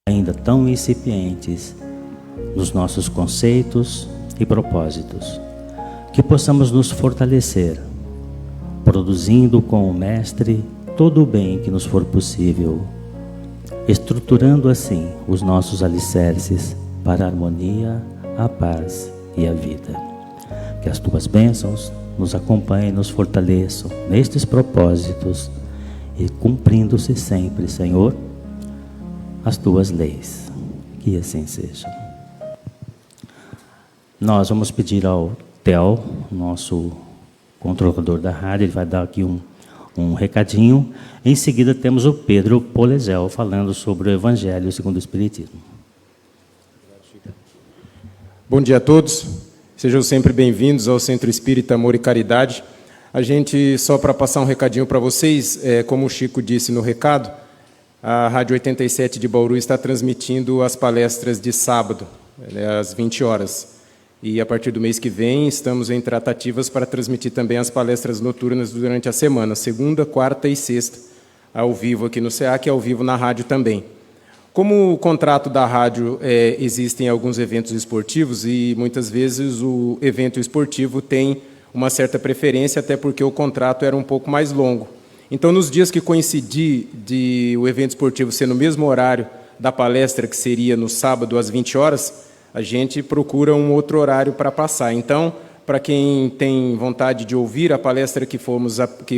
Ainda tão incipientes nos nossos conceitos e propósitos, que possamos nos fortalecer, produzindo com o Mestre todo o bem que nos for possível, estruturando assim os nossos alicerces para a harmonia, a paz e a vida. Que as tuas bênçãos nos acompanhem, nos fortaleçam nestes propósitos e cumprindo-se sempre, Senhor, as tuas leis. Que assim seja. Nós vamos pedir ao Theo, nosso controlador da rádio, ele vai dar aqui um recadinho. Em seguida temos o Pedro Polezel falando sobre o Evangelho segundo o Espiritismo. Bom dia a todos, sejam sempre bem-vindos ao Centro Espírita Amor e Caridade. A gente, só para passar um recadinho para vocês, como o Chico disse no recado, a Rádio 87 de Bauru está transmitindo as palestras de sábado, às 20 horas. E a partir do mês que vem, estamos em tratativas para transmitir também as palestras noturnas durante a semana, segunda, quarta e sexta, ao vivo aqui no SEAC e ao vivo na rádio também. Como o contrato da rádio existem alguns eventos esportivos e muitas vezes o evento esportivo tem uma certa preferência, até porque o contrato era um pouco mais longo. Então, nos dias que coincidir de o evento esportivo ser no mesmo horário da palestra, que seria no sábado às 20 horas, a gente procura um outro horário para passar. Então, para quem tem vontade de ouvir a palestra que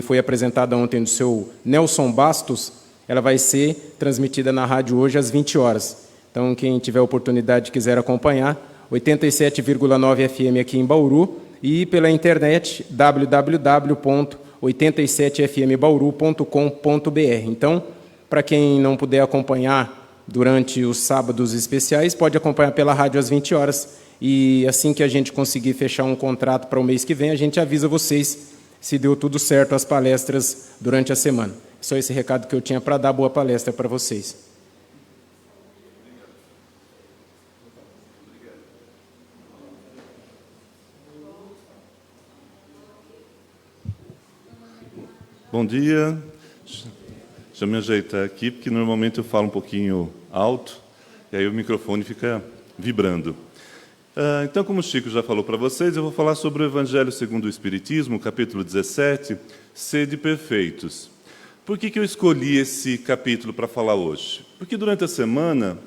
foi apresentada ontem do seu Nelson Bastos, ela vai ser transmitida na rádio hoje às 20 horas. Então, quem tiver oportunidade e quiser acompanhar, 87,9 FM aqui em Bauru e pela internet www.87fmbauru.com.br. Então, para quem não puder acompanhar durante os sábados especiais, pode acompanhar pela rádio às 20 horas. E assim que a gente conseguir fechar um contrato para o mês que vem, a gente avisa vocês se deu tudo certo as palestras durante a semana. Só esse recado que eu tinha para dar. Boa palestra para vocês. Bom dia. Deixa eu me ajeitar aqui, porque normalmente eu falo um pouquinho alto, e aí o microfone fica vibrando. Então, como o Chico já falou para vocês, eu vou falar sobre o Evangelho segundo o Espiritismo, capítulo 17, Sede Perfeitos. Por que eu escolhi esse capítulo para falar hoje? Porque durante a semana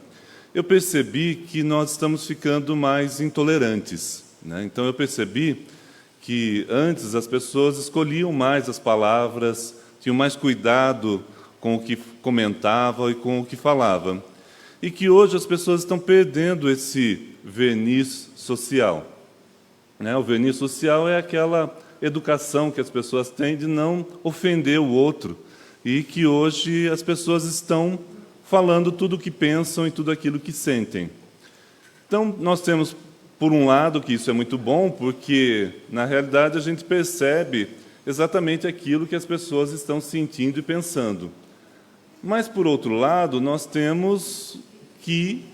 eu percebi que nós estamos ficando mais intolerantes, né? Então eu percebi que antes as pessoas escolhiam mais as palavras, tinham mais cuidado com o que comentavam e com o que falavam. e que hoje as pessoas estão perdendo esse verniz social. O verniz social é aquela educação que as pessoas têm de não ofender o outro, e que hoje as pessoas estão falando tudo o que pensam e tudo aquilo que sentem. Então, nós temos, por um lado, que isso é muito bom, porque, na realidade, a gente percebe exatamente aquilo que as pessoas estão sentindo e pensando. Mas, por outro lado, nós temos que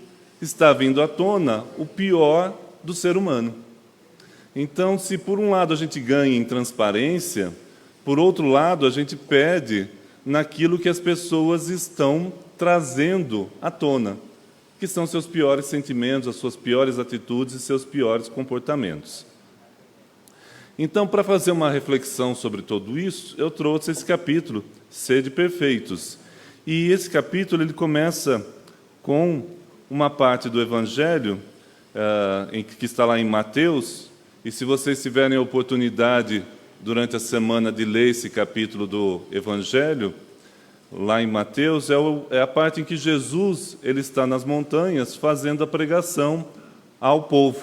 está vindo à tona o pior do ser humano. Então, se por um lado a gente ganha em transparência, por outro lado a gente perde naquilo que as pessoas estão trazendo à tona, que são seus piores sentimentos, as suas piores atitudes e seus piores comportamentos. Então, para fazer uma reflexão sobre tudo isso, eu trouxe esse capítulo, Sede Perfeitos. E esse capítulo ele começa com uma parte do Evangelho, que está lá em Mateus, e se vocês tiverem a oportunidade, durante a semana, de ler esse capítulo do Evangelho, lá em Mateus, é a parte em que Jesus ele está nas montanhas fazendo a pregação ao povo.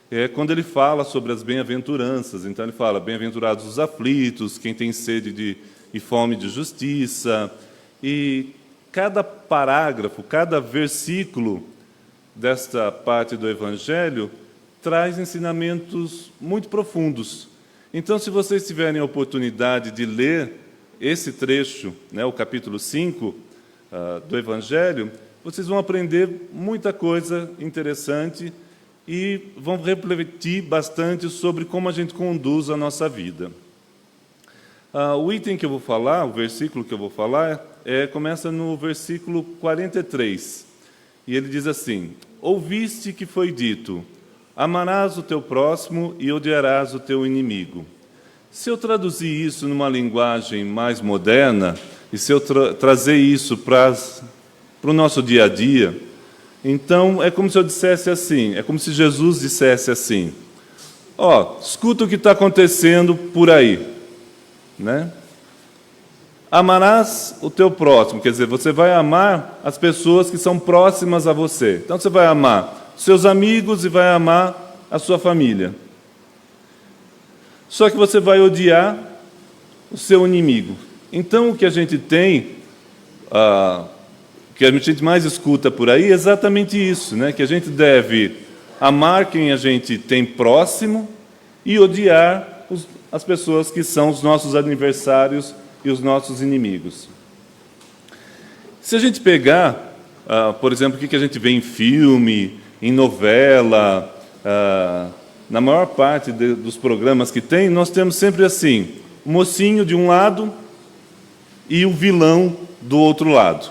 É quando ele fala sobre as bem-aventuranças. Então ele fala, bem-aventurados os aflitos, quem tem sede e fome de justiça. E cada parágrafo, cada versículo desta parte do Evangelho traz ensinamentos muito profundos. Então, se vocês tiverem a oportunidade de ler esse trecho, o capítulo 5 do Evangelho, vocês vão aprender muita coisa interessante e vão refletir bastante sobre como a gente conduz a nossa vida. O item que eu vou falar, o versículo que eu vou falar, começa no versículo 43. E ele diz assim: ouviste que foi dito, amarás o teu próximo e odiarás o teu inimigo. Se eu traduzir isso numa linguagem mais moderna, e se eu trazer isso para o nosso dia a dia, então é como se eu dissesse assim, é como se Jesus dissesse assim, escuta o que está acontecendo por aí, Amarás o teu próximo, quer dizer, você vai amar as pessoas que são próximas a você. Então você vai amar seus amigos e vai amar a sua família. Só que você vai odiar o seu inimigo. Então, o que a gente tem, o que a gente mais escuta por aí é exatamente isso, que a gente deve amar quem a gente tem próximo e odiar as pessoas que são os nossos adversários e os nossos inimigos. Se a gente pegar, por exemplo, o que a gente vê em filme, em novela, na maior parte dos programas que tem, nós temos sempre assim, o mocinho de um lado e o vilão do outro lado.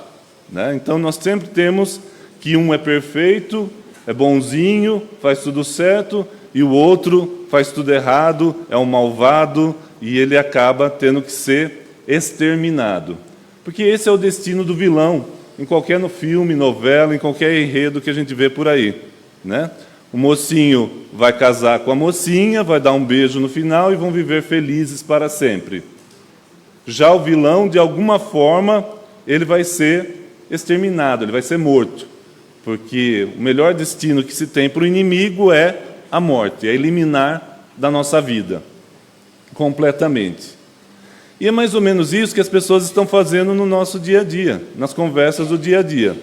Então, nós sempre temos que um é perfeito, é bonzinho, faz tudo certo, e o outro faz tudo errado, é um malvado, e ele acaba tendo que ser exterminado. Porque esse é o destino do vilão, em qualquer filme, novela, em qualquer enredo que a gente vê por aí. O mocinho vai casar com a mocinha, vai dar um beijo no final e vão viver felizes para sempre. Já o vilão, de alguma forma, ele vai ser exterminado, ele vai ser morto. Porque o melhor destino que se tem para o inimigo é a morte, é eliminar da nossa vida, completamente. E é mais ou menos isso que as pessoas estão fazendo no nosso dia a dia, nas conversas do dia a dia.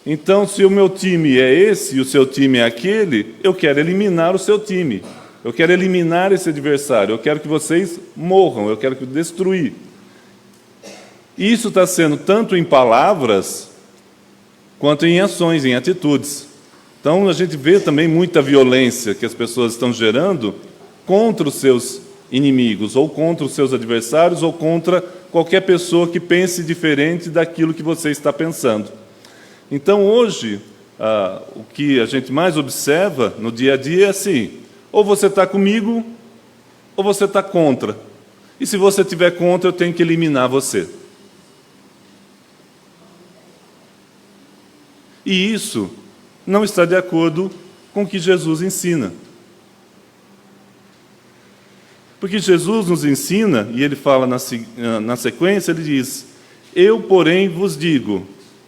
Então, se o meu time é esse e o seu time é aquele, eu quero eliminar o seu time. Eu quero eliminar esse adversário. Eu quero que vocês morram. Eu quero destruir. E isso está sendo tanto em palavras, quanto em ações, em atitudes. Então, a gente vê também muita violência que as pessoas estão gerando contra os seus inimigos, ou contra os seus adversários, ou contra qualquer pessoa que pense diferente daquilo que você está pensando. Então, hoje, o que a gente mais observa no dia a dia é assim, ou você está comigo, ou você está contra. E se você estiver contra, eu tenho que eliminar você. E isso não está de acordo com o que Jesus ensina. Porque Jesus nos ensina, e ele fala na sequência, ele diz, eu, porém, vos digo,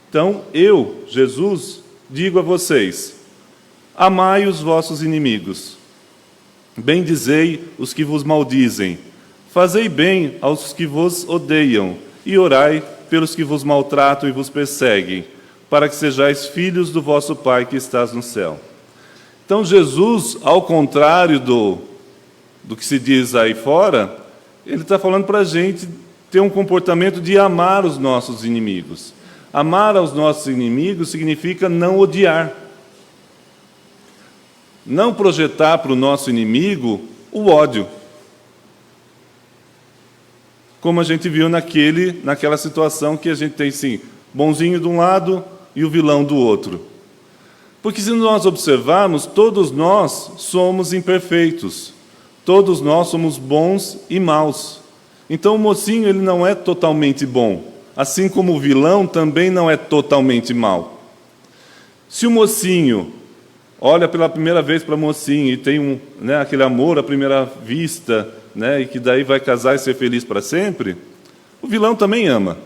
Então, eu, Jesus, digo a vocês: amai os vossos inimigos, bendizei os que vos maldizem, fazei bem aos que vos odeiam, e orai pelos que vos maltratam e vos perseguem, para que sejais filhos do vosso Pai que estás no céu. Então, Jesus, ao contrário do que se diz aí fora, ele está falando para a gente ter um comportamento de amar os nossos inimigos. Amar aos nossos inimigos significa não odiar. Não projetar para o nosso inimigo o ódio. Como a gente viu naquela situação que a gente tem, sim, bonzinho de um lado e o vilão do outro. Porque se nós observarmos, todos nós somos imperfeitos. Todos nós somos bons e maus. Então o mocinho ele não é totalmente bom. Assim como o vilão também não é totalmente mau. Se o mocinho olha pela primeira vez para a mocinha e tem aquele amor à primeira vista, e que daí vai casar e ser feliz para sempre, o vilão também ama.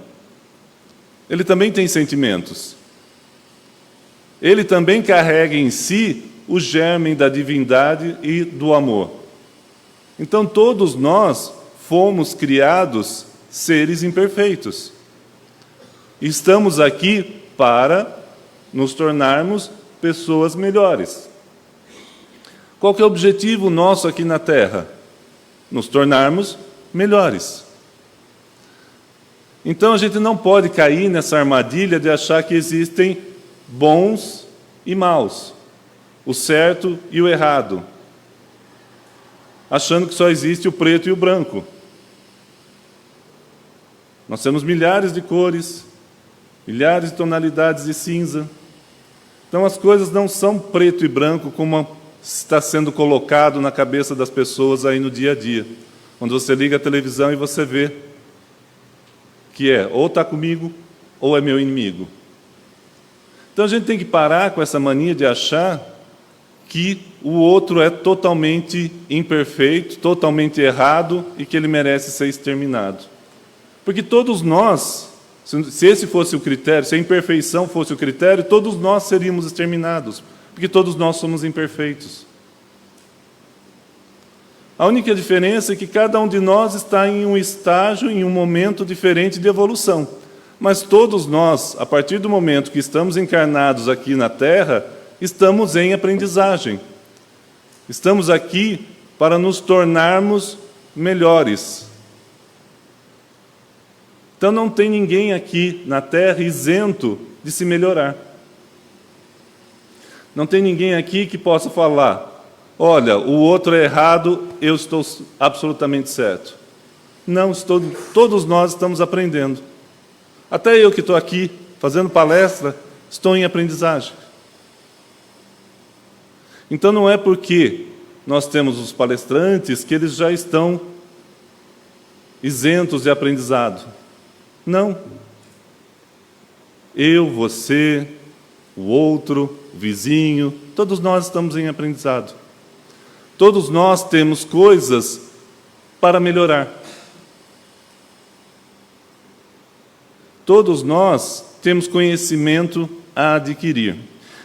Ele também tem sentimentos. Ele também carrega em si o germe da divindade e do amor. Então, todos nós fomos criados seres imperfeitos. Estamos aqui para nos tornarmos pessoas melhores. Qual que é o objetivo nosso aqui na Terra? Nos tornarmos melhores. Então, a gente não pode cair nessa armadilha de achar que existem bons e maus, o certo e o errado, achando que só existe o preto e o branco. Nós temos milhares de cores, milhares de tonalidades de cinza. Então as coisas não são preto e branco como está sendo colocado na cabeça das pessoas aí no dia a dia. Quando você liga a televisão e você vê que ou está comigo ou é meu inimigo. Então a gente tem que parar com essa mania de achar que o outro é totalmente imperfeito, totalmente errado e que ele merece ser exterminado. Porque todos nós, se esse fosse o critério, se a imperfeição fosse o critério, todos nós seríamos exterminados, porque todos nós somos imperfeitos. A única diferença é que cada um de nós está em um estágio, em um momento diferente de evolução. Mas todos nós, a partir do momento que estamos encarnados aqui na Terra, estamos em aprendizagem. Estamos aqui para nos tornarmos melhores. Então não tem ninguém aqui na Terra isento de se melhorar. Não tem ninguém aqui que possa falar: olha, o outro é errado, eu estou absolutamente certo. Não, todos nós estamos aprendendo. Até eu que estou aqui fazendo palestra, estou em aprendizagem. Então não é porque nós temos os palestrantes que eles já estão isentos de aprendizado. Não. Eu, você, o outro, o vizinho, todos nós estamos em aprendizado. Todos nós temos coisas para melhorar. Todos nós temos conhecimento a adquirir.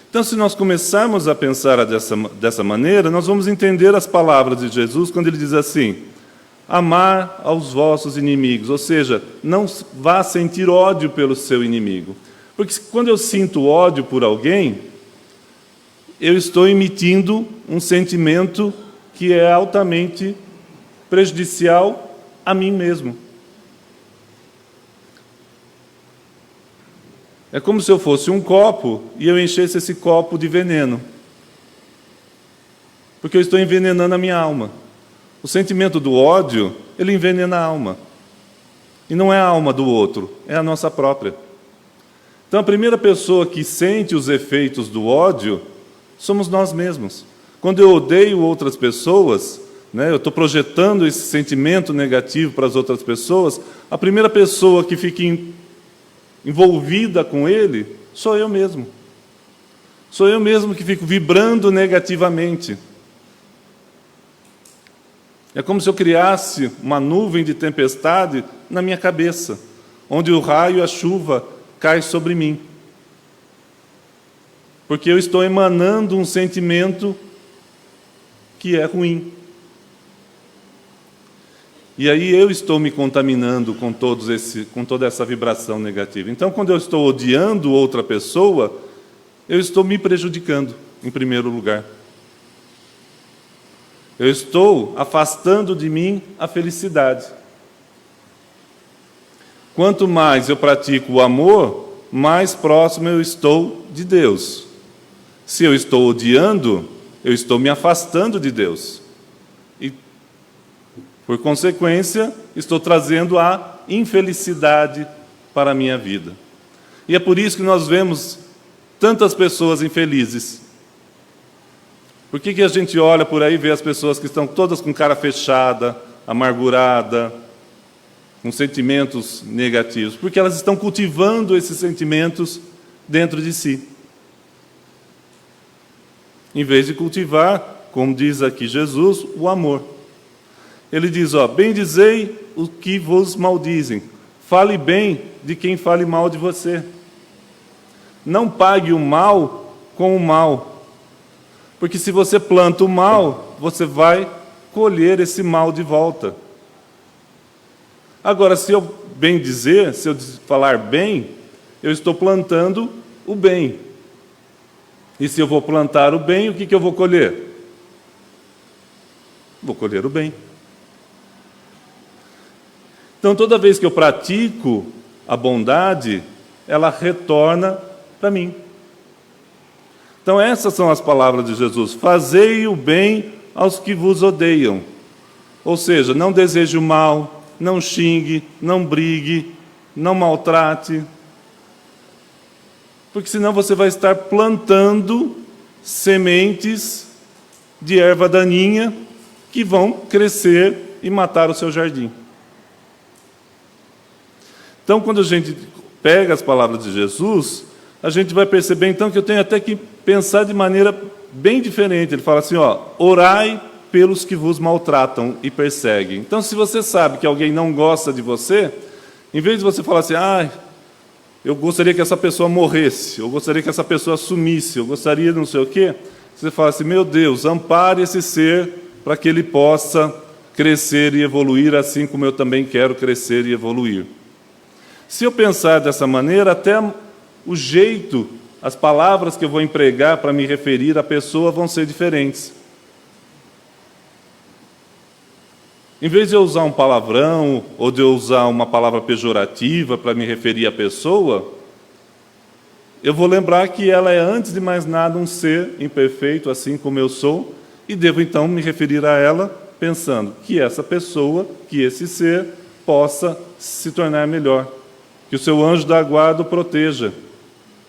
Então, se nós começarmos a pensar dessa maneira, nós vamos entender as palavras de Jesus quando ele diz assim: amar aos vossos inimigos, ou seja, não vá sentir ódio pelo seu inimigo. Porque quando eu sinto ódio por alguém, eu estou emitindo um sentimento que é altamente prejudicial a mim mesmo. É como se eu fosse um copo e eu enchesse esse copo de veneno. Porque eu estou envenenando a minha alma. O sentimento do ódio, ele envenena a alma. E não é a alma do outro, é a nossa própria. Então, a primeira pessoa que sente os efeitos do ódio somos nós mesmos. Quando eu odeio outras pessoas, eu estou projetando esse sentimento negativo para as outras pessoas, a primeira pessoa que fica envolvida com ele sou eu mesmo. Sou eu mesmo que fico vibrando negativamente. É como se eu criasse uma nuvem de tempestade na minha cabeça, onde o raio e a chuva caem sobre mim. porque eu estou emanando um sentimento que é ruim. E aí eu estou me contaminando com toda essa vibração negativa. Então, quando eu estou odiando outra pessoa, eu estou me prejudicando, em primeiro lugar. Eu estou afastando de mim a felicidade. Quanto mais eu pratico o amor, mais próximo eu estou de Deus. Se eu estou odiando, eu estou me afastando de Deus. E, por consequência, estou trazendo a infelicidade para a minha vida. E é por isso que nós vemos tantas pessoas infelizes. Por que a gente olha por aí e vê as pessoas que estão todas com cara fechada, amargurada, com sentimentos negativos? Porque elas estão cultivando esses sentimentos dentro de si. Em vez de cultivar, como diz aqui Jesus, o amor. Ele diz, bendizei os que vos maldizem. Fale bem de quem fale mal de você. Não pague o mal com o mal. Porque se você planta o mal, você vai colher esse mal de volta. Agora, se eu bendizer, se eu falar bem, eu estou plantando o bem. E se eu vou plantar o bem, o que eu vou colher? Vou colher o bem. Então, toda vez que eu pratico a bondade, ela retorna para mim. Então, essas são as palavras de Jesus. Fazei o bem aos que vos odeiam. Ou seja, não deseje o mal, não xingue, não brigue, não maltrate. Porque senão você vai estar plantando sementes de erva daninha que vão crescer e matar o seu jardim. Então, quando a gente pega as palavras de Jesus, a gente vai perceber, então, que eu tenho até que pensar de maneira bem diferente. Ele fala assim, orai pelos que vos maltratam e perseguem. Então, se você sabe que alguém não gosta de você, em vez de você falar assim, eu gostaria que essa pessoa morresse, eu gostaria que essa pessoa sumisse, eu gostaria de não sei o quê, você fala assim, meu Deus, ampare esse ser para que ele possa crescer e evoluir, assim como eu também quero crescer e evoluir. Se eu pensar dessa maneira, até o jeito, as palavras que eu vou empregar para me referir à pessoa vão ser diferentes. Em vez de eu usar um palavrão ou de eu usar uma palavra pejorativa para me referir à pessoa, eu vou lembrar que ela é, antes de mais nada, um ser imperfeito, assim como eu sou, e devo então me referir a ela pensando que essa pessoa, que esse ser, possa se tornar melhor. Que o seu anjo da guarda o proteja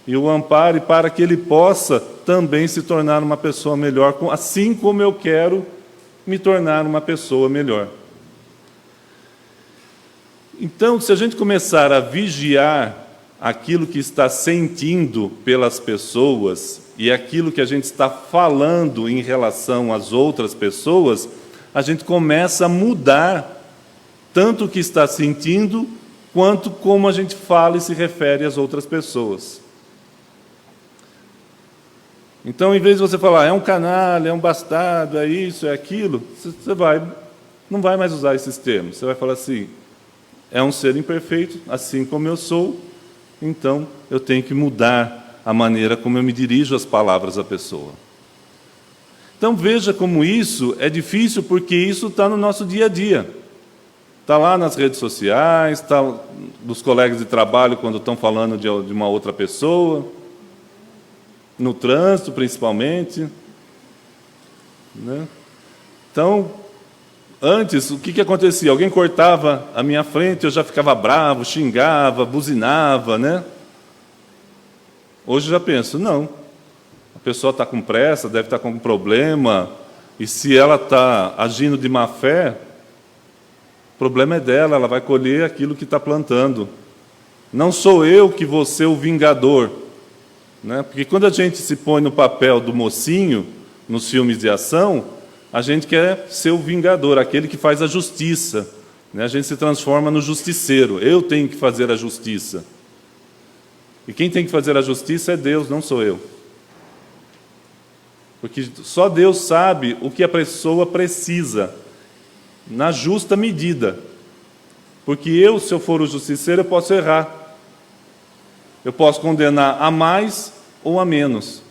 e o ampare para que ele possa também se tornar uma pessoa melhor, assim como eu quero me tornar uma pessoa melhor. Então, se a gente começar a vigiar aquilo que está sentindo pelas pessoas e aquilo que a gente está falando em relação às outras pessoas, a gente começa a mudar tanto o que está sentindo, quanto como a gente fala e se refere às outras pessoas. Então, em vez de você falar, é um canalha, é um bastardo, é isso, é aquilo, você não vai mais usar esses termos. Você vai falar assim, é um ser imperfeito, assim como eu sou, então eu tenho que mudar a maneira como eu me dirijo as palavras à pessoa. Então, veja como isso é difícil, porque isso está no nosso dia a dia. Está lá nas redes sociais, está dos colegas de trabalho quando estão falando de uma outra pessoa, no trânsito principalmente. Né? Então, antes, o que acontecia? Alguém cortava a minha frente, eu já ficava bravo, xingava, buzinava, né? Hoje eu já penso, não, a pessoa está com pressa, deve estar com algum problema, e se ela está agindo de má fé, o problema é dela, ela vai colher aquilo que está plantando. Não sou eu que vou ser o vingador. Né? Porque quando a gente se põe no papel do mocinho, nos filmes de ação, a gente quer ser o vingador, aquele que faz a justiça. Né? A gente se transforma no justiceiro. Eu tenho que fazer a justiça. E quem tem que fazer a justiça é Deus, não sou eu. Porque só Deus sabe o que a pessoa precisa, na justa medida. Porque eu, se eu for o justiceiro, eu posso errar. Eu posso condenar a mais ou a menos.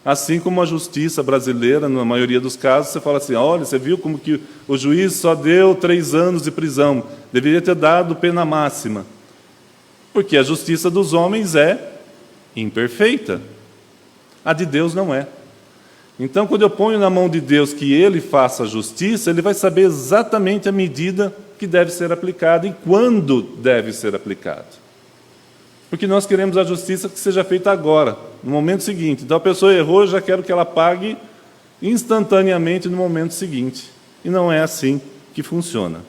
Assim como a justiça brasileira, na maioria dos casos, você fala assim, olha, você viu como que o juiz só deu 3 anos de prisão, deveria ter dado pena máxima. Porque a justiça dos homens é imperfeita. A de Deus não é. Então, quando eu ponho na mão de Deus que Ele faça a justiça, Ele vai saber exatamente a medida que deve ser aplicada e quando deve ser aplicado. Porque nós queremos a justiça que seja feita agora, no momento seguinte. Então, a pessoa errou, eu já quero que ela pague instantaneamente no momento seguinte. E não é assim que funciona.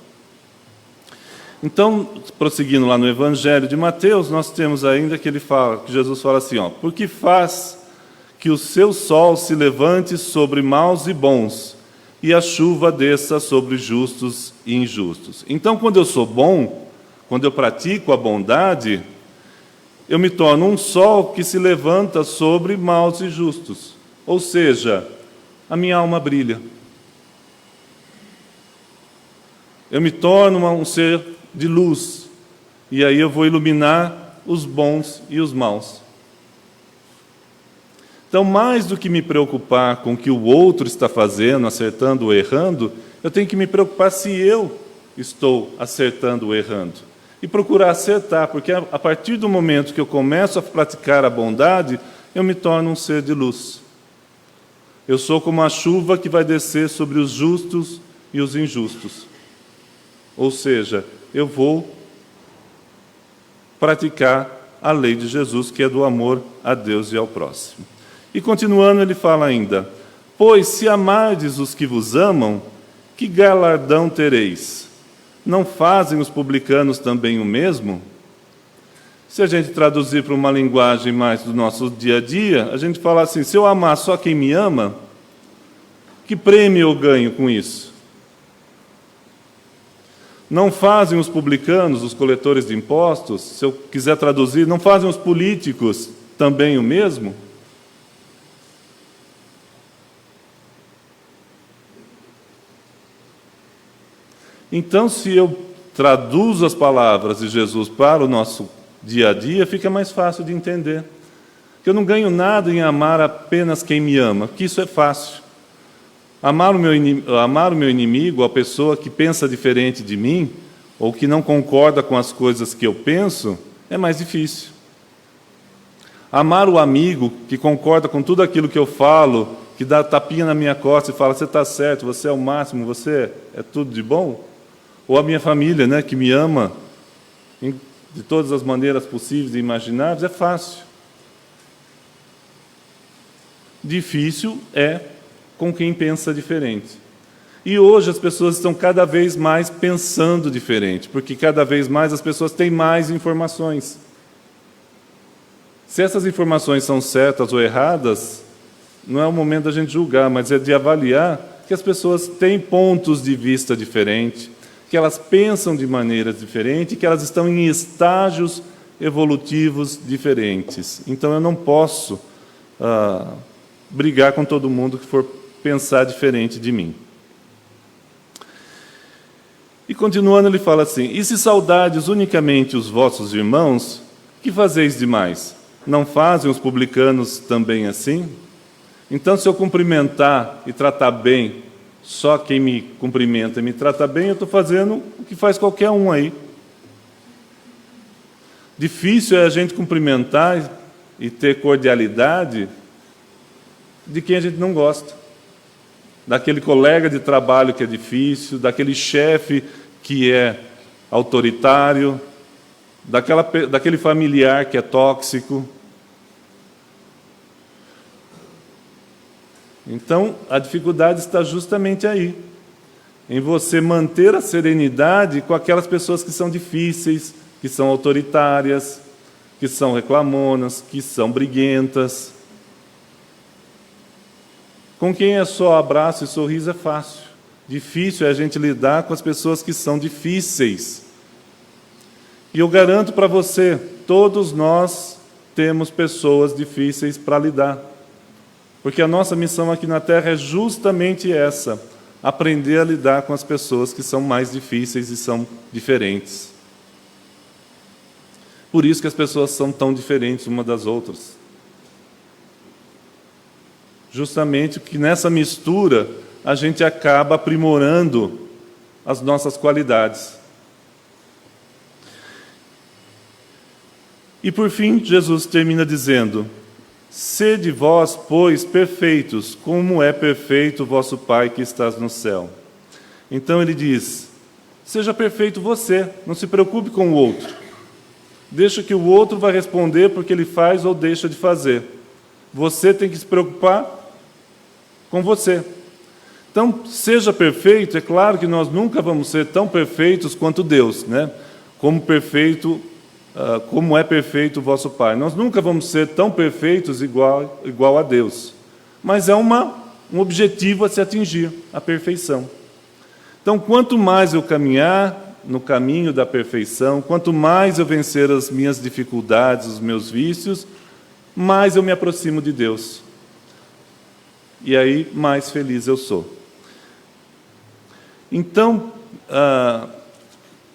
Então, prosseguindo lá no Evangelho de Mateus, nós temos ainda que Jesus fala assim, porque faz que o seu sol se levante sobre maus e bons, e a chuva desça sobre justos e injustos. Então, quando eu sou bom, quando eu pratico a bondade, eu me torno um sol que se levanta sobre maus e justos. Ou seja, a minha alma brilha. Eu me torno um ser de luz, e aí eu vou iluminar os bons e os maus. Então, mais do que me preocupar com o que o outro está fazendo, acertando ou errando, eu tenho que me preocupar se eu estou acertando ou errando. E procurar acertar, porque a partir do momento que eu começo a praticar a bondade, eu me torno um ser de luz. Eu sou como a chuva que vai descer sobre os justos e os injustos. Ou seja, eu vou praticar a lei de Jesus, que é do amor a Deus e ao próximo. E continuando, ele fala ainda, pois se amardes os que vos amam, que galardão tereis? Não fazem os publicanos também o mesmo? Se a gente traduzir para uma linguagem mais do nosso dia a dia, a gente fala assim, se eu amar só quem me ama, que prêmio eu ganho com isso? Não fazem os publicanos, os coletores de impostos, se eu quiser traduzir, não fazem os políticos também o mesmo? Então, se eu traduzo as palavras de Jesus para o nosso dia a dia, fica mais fácil de entender. Porque eu não ganho nada em amar apenas quem me ama, que isso é fácil. Amar o meu inimigo, a pessoa que pensa diferente de mim, ou que não concorda com as coisas que eu penso, é mais difícil. Amar o amigo que concorda com tudo aquilo que eu falo, que dá tapinha na minha costa e fala, você está certo, você é o máximo, você é tudo de bom. Ou a minha família, né, que me ama de todas as maneiras possíveis e imagináveis, é fácil. Difícil é com quem pensa diferente. E hoje as pessoas estão cada vez mais pensando diferente, porque cada vez mais as pessoas têm mais informações. Se essas informações são certas ou erradas, não é o momento da gente julgar, mas é de avaliar que as pessoas têm pontos de vista diferentes, que elas pensam de maneiras diferentes, que elas estão em estágios evolutivos diferentes. Então, eu não posso brigar com todo mundo que for pensar diferente de mim. E continuando, ele fala assim, e se saudardes unicamente os vossos irmãos, que fazeis demais? Não fazem os publicanos também assim? Então, se eu cumprimentar e tratar bem só quem me cumprimenta e me trata bem, eu estou fazendo o que faz qualquer um aí. Difícil é a gente cumprimentar e ter cordialidade de quem a gente não gosta. Daquele colega de trabalho que é difícil, daquele chefe que é autoritário, daquele familiar que é tóxico. Então, a dificuldade está justamente aí, em você manter a serenidade com aquelas pessoas que são difíceis, que são autoritárias, que são reclamonas, que são briguentas. Com quem é só abraço e sorriso é fácil. Difícil é a gente lidar com as pessoas que são difíceis. E eu garanto para você, todos nós temos pessoas difíceis para lidar. Porque a nossa missão aqui na Terra é justamente essa: aprender a lidar com as pessoas que são mais difíceis e são diferentes. Por isso que as pessoas são tão diferentes umas das outras. Justamente que nessa mistura a gente acaba aprimorando as nossas qualidades. E por fim, Jesus termina dizendo: sede vós, pois, perfeitos, como é perfeito o vosso Pai que estás no céu. Então ele diz: seja perfeito você, não se preocupe com o outro. Deixa que o outro vai responder porque ele faz ou deixa de fazer. Você tem que se preocupar com você. Então, seja perfeito. É claro que nós nunca vamos ser tão perfeitos quanto Deus, né? Como é perfeito o vosso Pai. Nós nunca vamos ser tão perfeitos igual a Deus. Mas é um objetivo a se atingir, a perfeição. Então, quanto mais eu caminhar no caminho da perfeição, quanto mais eu vencer as minhas dificuldades, os meus vícios, mais eu me aproximo de Deus. E aí, mais feliz eu sou. Então,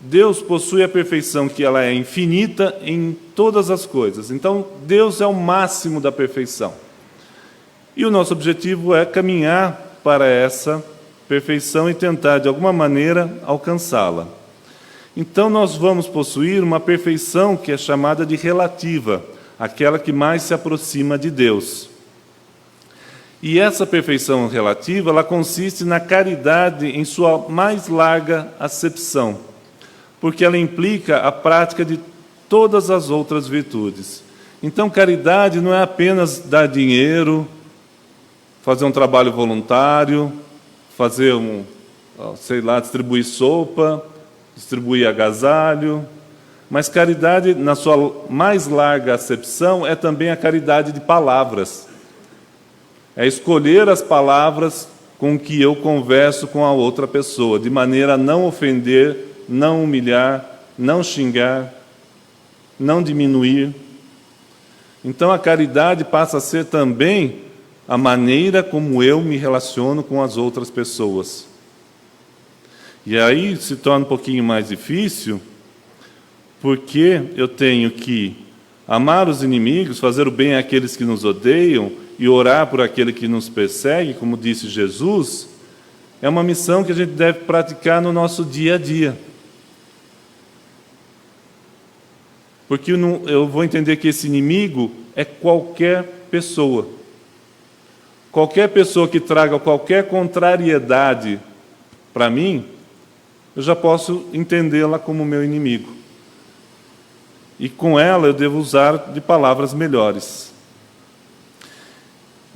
Deus possui a perfeição, que ela é infinita em todas as coisas. Então, Deus é o máximo da perfeição. E o nosso objetivo é caminhar para essa perfeição e tentar, de alguma maneira, alcançá-la. Então, nós vamos possuir uma perfeição que é chamada de relativa, aquela que mais se aproxima de Deus. E essa perfeição relativa, ela consiste na caridade em sua mais larga acepção, porque ela implica a prática de todas as outras virtudes. Então, caridade não é apenas dar dinheiro, fazer um trabalho voluntário, fazer distribuir sopa, distribuir agasalho, mas caridade, na sua mais larga acepção, é também a caridade de palavras. É escolher as palavras com que eu converso com a outra pessoa, de maneira a não ofender, não humilhar, não xingar, não diminuir. Então a caridade passa a ser também a maneira como eu me relaciono com as outras pessoas. E aí se torna um pouquinho mais difícil, porque eu tenho que amar os inimigos, fazer o bem àqueles que nos odeiam e orar por aquele que nos persegue, como disse Jesus. É uma missão que a gente deve praticar no nosso dia a dia. Porque eu vou entender que esse inimigo é qualquer pessoa. Qualquer pessoa que traga qualquer contrariedade para mim, eu já posso entendê-la como meu inimigo. E com ela eu devo usar de palavras melhores.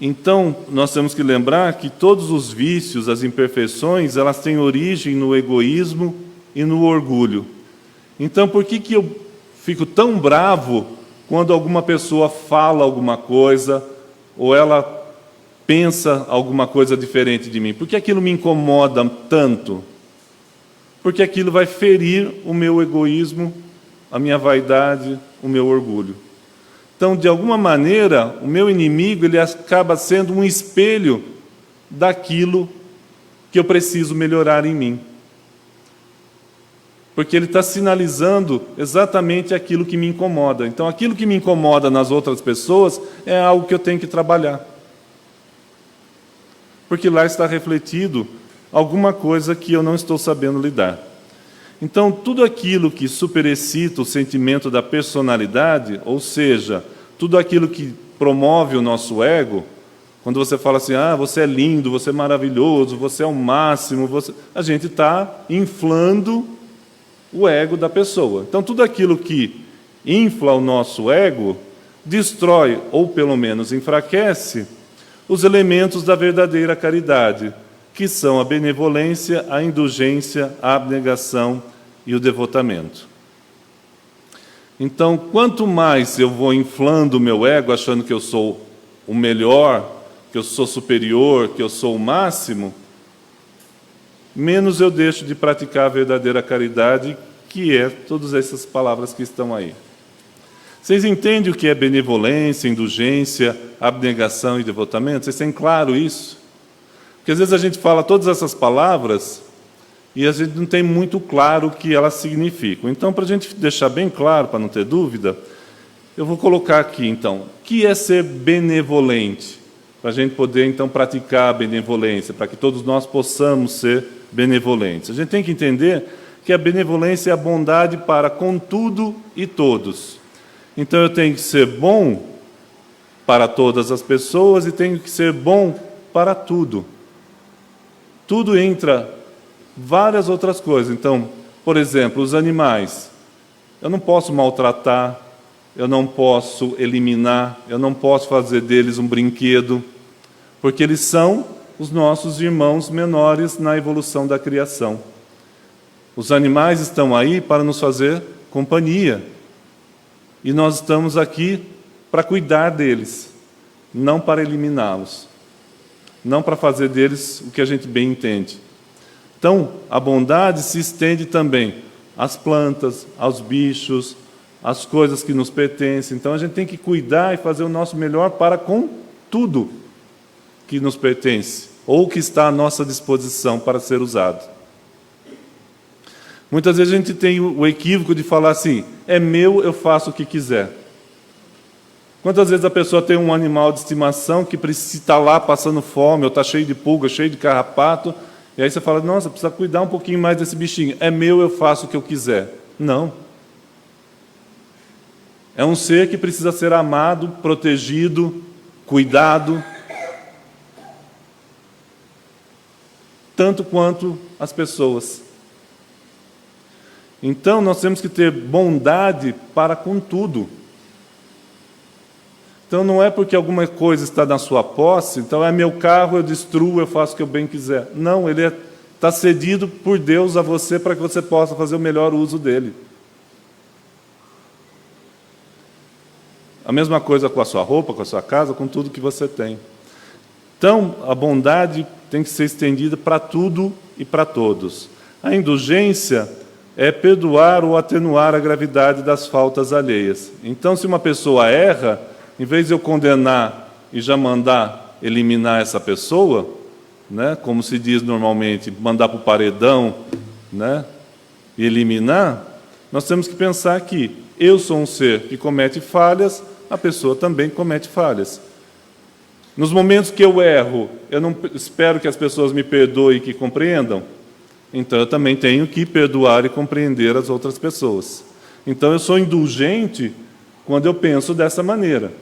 Então, nós temos que lembrar que todos os vícios, as imperfeições, elas têm origem no egoísmo e no orgulho. Então, por que eu fico tão bravo quando alguma pessoa fala alguma coisa ou ela pensa alguma coisa diferente de mim? Por que aquilo me incomoda tanto? Porque aquilo vai ferir o meu egoísmo, a minha vaidade, o meu orgulho. Então, de alguma maneira, o meu inimigo ele acaba sendo um espelho daquilo que eu preciso melhorar em mim. Porque ele está sinalizando exatamente aquilo que me incomoda. Então, aquilo que me incomoda nas outras pessoas é algo que eu tenho que trabalhar. Porque lá está refletido alguma coisa que eu não estou sabendo lidar. Então, tudo aquilo que superexcita o sentimento da personalidade, ou seja, tudo aquilo que promove o nosso ego, quando você fala assim, você é lindo, você é maravilhoso, você é o máximo, a gente está inflando o ego da pessoa. Então, tudo aquilo que infla o nosso ego, destrói, ou pelo menos enfraquece, os elementos da verdadeira caridade, que são a benevolência, a indulgência, a abnegação e o devotamento. Então, quanto mais eu vou inflando o meu ego, achando que eu sou o melhor, que eu sou superior, que eu sou o máximo, menos eu deixo de praticar a verdadeira caridade, que é todas essas palavras que estão aí. Vocês entendem o que é benevolência, indulgência, abnegação e devotamento? Vocês têm claro isso? Porque às vezes a gente fala todas essas palavras e a gente não tem muito claro o que elas significam. Então, para a gente deixar bem claro, para não ter dúvida, eu vou colocar aqui, então, o que é ser benevolente? Para a gente poder, então, praticar a benevolência, para que todos nós possamos ser benevolentes. A gente tem que entender que a benevolência é a bondade para com tudo e todos. Então, eu tenho que ser bom para todas as pessoas e tenho que ser bom para tudo. Tudo entra várias outras coisas. Então, por exemplo, os animais. Eu não posso maltratar, eu não posso eliminar, eu não posso fazer deles um brinquedo, porque eles são os nossos irmãos menores na evolução da criação. Os animais estão aí para nos fazer companhia. E nós estamos aqui para cuidar deles, não para eliminá-los, não para fazer deles o que a gente bem entende. Então, a bondade se estende também às plantas, aos bichos, às coisas que nos pertencem. Então, a gente tem que cuidar e fazer o nosso melhor para com tudo que nos pertence, ou que está à nossa disposição para ser usado. Muitas vezes a gente tem o equívoco de falar assim, é meu, eu faço o que quiser. Quantas vezes a pessoa tem um animal de estimação que está lá passando fome, ou está cheio de pulga, cheio de carrapato, e aí você fala, nossa, precisa cuidar um pouquinho mais desse bichinho. É meu, eu faço o que eu quiser. Não. É um ser que precisa ser amado, protegido, cuidado, tanto quanto as pessoas. Então, nós temos que ter bondade para com tudo. Então, não é porque alguma coisa está na sua posse, então é meu carro, eu destruo, eu faço o que eu bem quiser. Não, ele está cedido por Deus a você para que você possa fazer o melhor uso dele. A mesma coisa com a sua roupa, com a sua casa, com tudo que você tem. Então, a bondade tem que ser estendida para tudo e para todos. A indulgência é perdoar ou atenuar a gravidade das faltas alheias. Então, se uma pessoa erra, em vez de eu condenar e já mandar eliminar essa pessoa, né, como se diz normalmente, mandar para o paredão, né, e eliminar, nós temos que pensar que eu sou um ser que comete falhas, a pessoa também comete falhas. Nos momentos que eu erro, eu não espero que as pessoas me perdoem e que compreendam. Então, eu também tenho que perdoar e compreender as outras pessoas. Então, eu sou indulgente quando eu penso dessa maneira.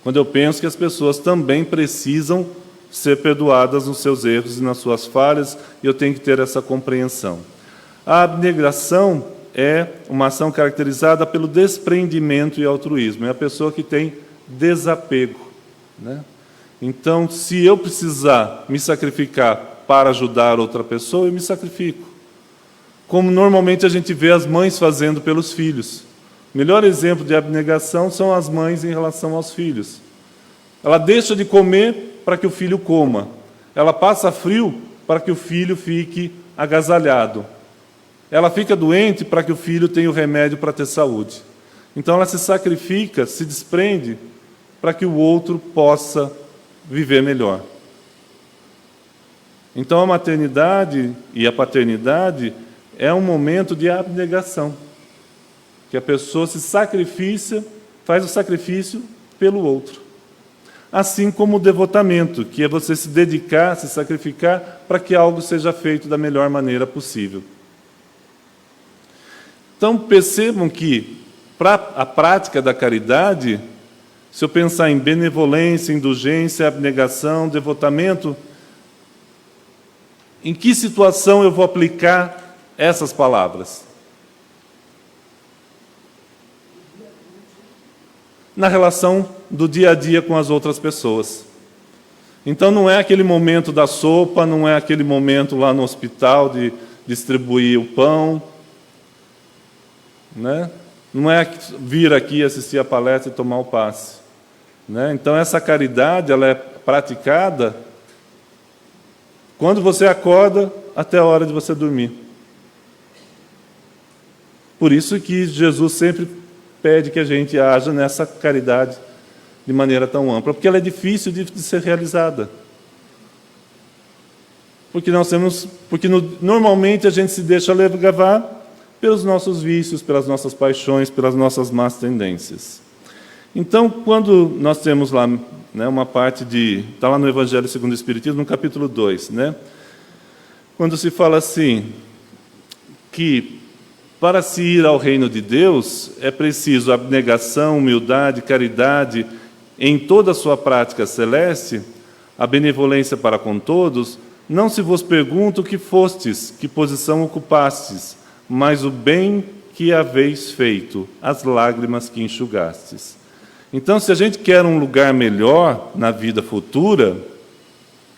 Quando eu penso que as pessoas também precisam ser perdoadas nos seus erros e nas suas falhas, e eu tenho que ter essa compreensão. A abnegação é uma ação caracterizada pelo desprendimento e altruísmo. É a pessoa que tem desapego, né? Então, se eu precisar me sacrificar para ajudar outra pessoa, eu me sacrifico. Como normalmente a gente vê as mães fazendo pelos filhos. O melhor exemplo de abnegação são as mães em relação aos filhos. Ela deixa de comer para que o filho coma. Ela passa frio para que o filho fique agasalhado. Ela fica doente para que o filho tenha o remédio para ter saúde. Então ela se sacrifica, se desprende para que o outro possa viver melhor. Então a maternidade e a paternidade é um momento de abnegação, que a pessoa se sacrifica, faz o sacrifício pelo outro. Assim como o devotamento, que é você se dedicar, se sacrificar para que algo seja feito da melhor maneira possível. Então percebam que para a prática da caridade, se eu pensar em benevolência, indulgência, abnegação, devotamento, em que situação eu vou aplicar essas palavras? Na relação do dia a dia com as outras pessoas. Então não é aquele momento da sopa, não é aquele momento lá no hospital de distribuir o pão, né? Não é vir aqui assistir a palestra e tomar o passe, né? Então essa caridade ela é praticada quando você acorda até a hora de você dormir. Por isso que Jesus sempre pede que a gente haja nessa caridade de maneira tão ampla, porque ela é difícil de ser realizada. Porque normalmente a gente se deixa levar pelos nossos vícios, pelas nossas paixões, pelas nossas más tendências. Então, quando nós temos lá, né, uma parte de... Está lá no Evangelho segundo o Espiritismo, no capítulo 2, né? Quando se fala assim, que para se ir ao reino de Deus é preciso abnegação, humildade, caridade em toda a sua prática celeste, a benevolência para com todos. Não se vos pergunta o que fostes, que posição ocupastes, mas o bem que haveis feito, as lágrimas que enxugastes. Então, se a gente quer um lugar melhor na vida futura,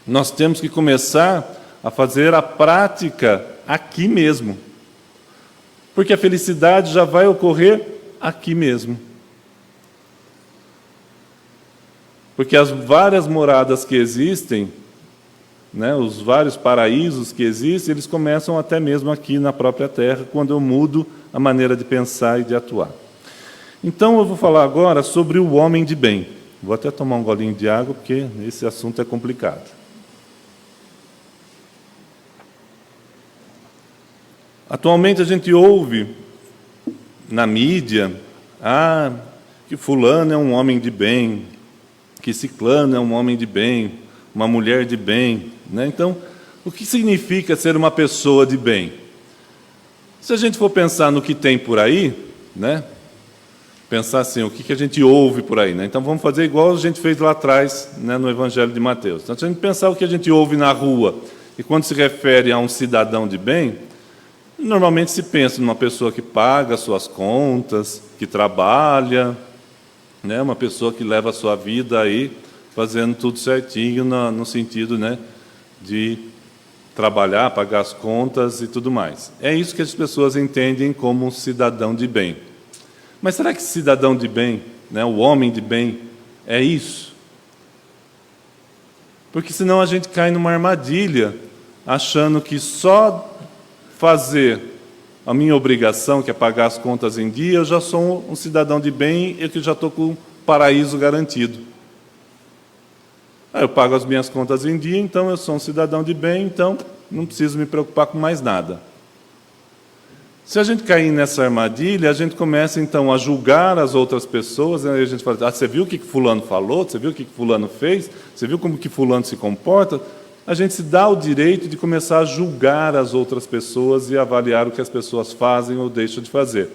nós temos que começar a fazer a prática aqui mesmo. Porque a felicidade já vai ocorrer aqui mesmo. Porque as várias moradas que existem, né, os vários paraísos que existem, eles começam até mesmo aqui na própria Terra, quando eu mudo a maneira de pensar e de atuar. Então, eu vou falar agora sobre o homem de bem. Vou até tomar um golinho de água, porque esse assunto é complicado. Atualmente, a gente ouve na mídia que fulano é um homem de bem, que ciclano é um homem de bem, uma mulher de bem, né? Então, o que significa ser uma pessoa de bem? Se a gente for pensar no que tem por aí, né? Pensar assim, o que a gente ouve por aí, né? Então, vamos fazer igual a gente fez lá atrás, né, no Evangelho de Mateus. Então, se a gente pensar o que a gente ouve na rua, e quando se refere a um cidadão de bem, normalmente se pensa numa pessoa que paga suas contas, que trabalha, né, uma pessoa que leva a sua vida aí fazendo tudo certinho no sentido, né, de trabalhar, pagar as contas e tudo mais. É isso que as pessoas entendem como um cidadão de bem. Mas será que cidadão de bem, né, o homem de bem, é isso? Porque senão a gente cai numa armadilha, achando que só fazer a minha obrigação, que é pagar as contas em dia, eu já sou um cidadão de bem e que já estou com o paraíso garantido. Eu pago as minhas contas em dia, então eu sou um cidadão de bem, então não preciso me preocupar com mais nada. Se a gente cair nessa armadilha, a gente começa então a julgar as outras pessoas, aí a gente fala, você viu o que fulano falou? Você viu o que fulano fez? Você viu como que fulano se comporta? A gente se dá o direito de começar a julgar as outras pessoas e avaliar o que as pessoas fazem ou deixam de fazer.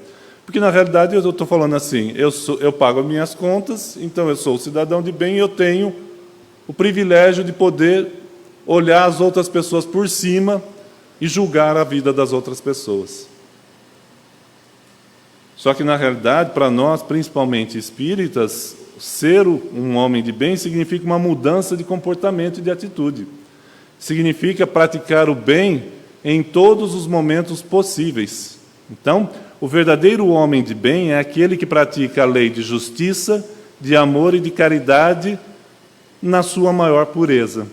Porque, na realidade, eu estou falando assim, eu pago as minhas contas, então eu sou cidadão de bem e eu tenho o privilégio de poder olhar as outras pessoas por cima e julgar a vida das outras pessoas. Só que, na realidade, para nós, principalmente espíritas, ser um homem de bem significa uma mudança de comportamento e de atitude. Significa praticar o bem em todos os momentos possíveis. Então, o verdadeiro homem de bem é aquele que pratica a lei de justiça, de amor e de caridade na sua maior pureza.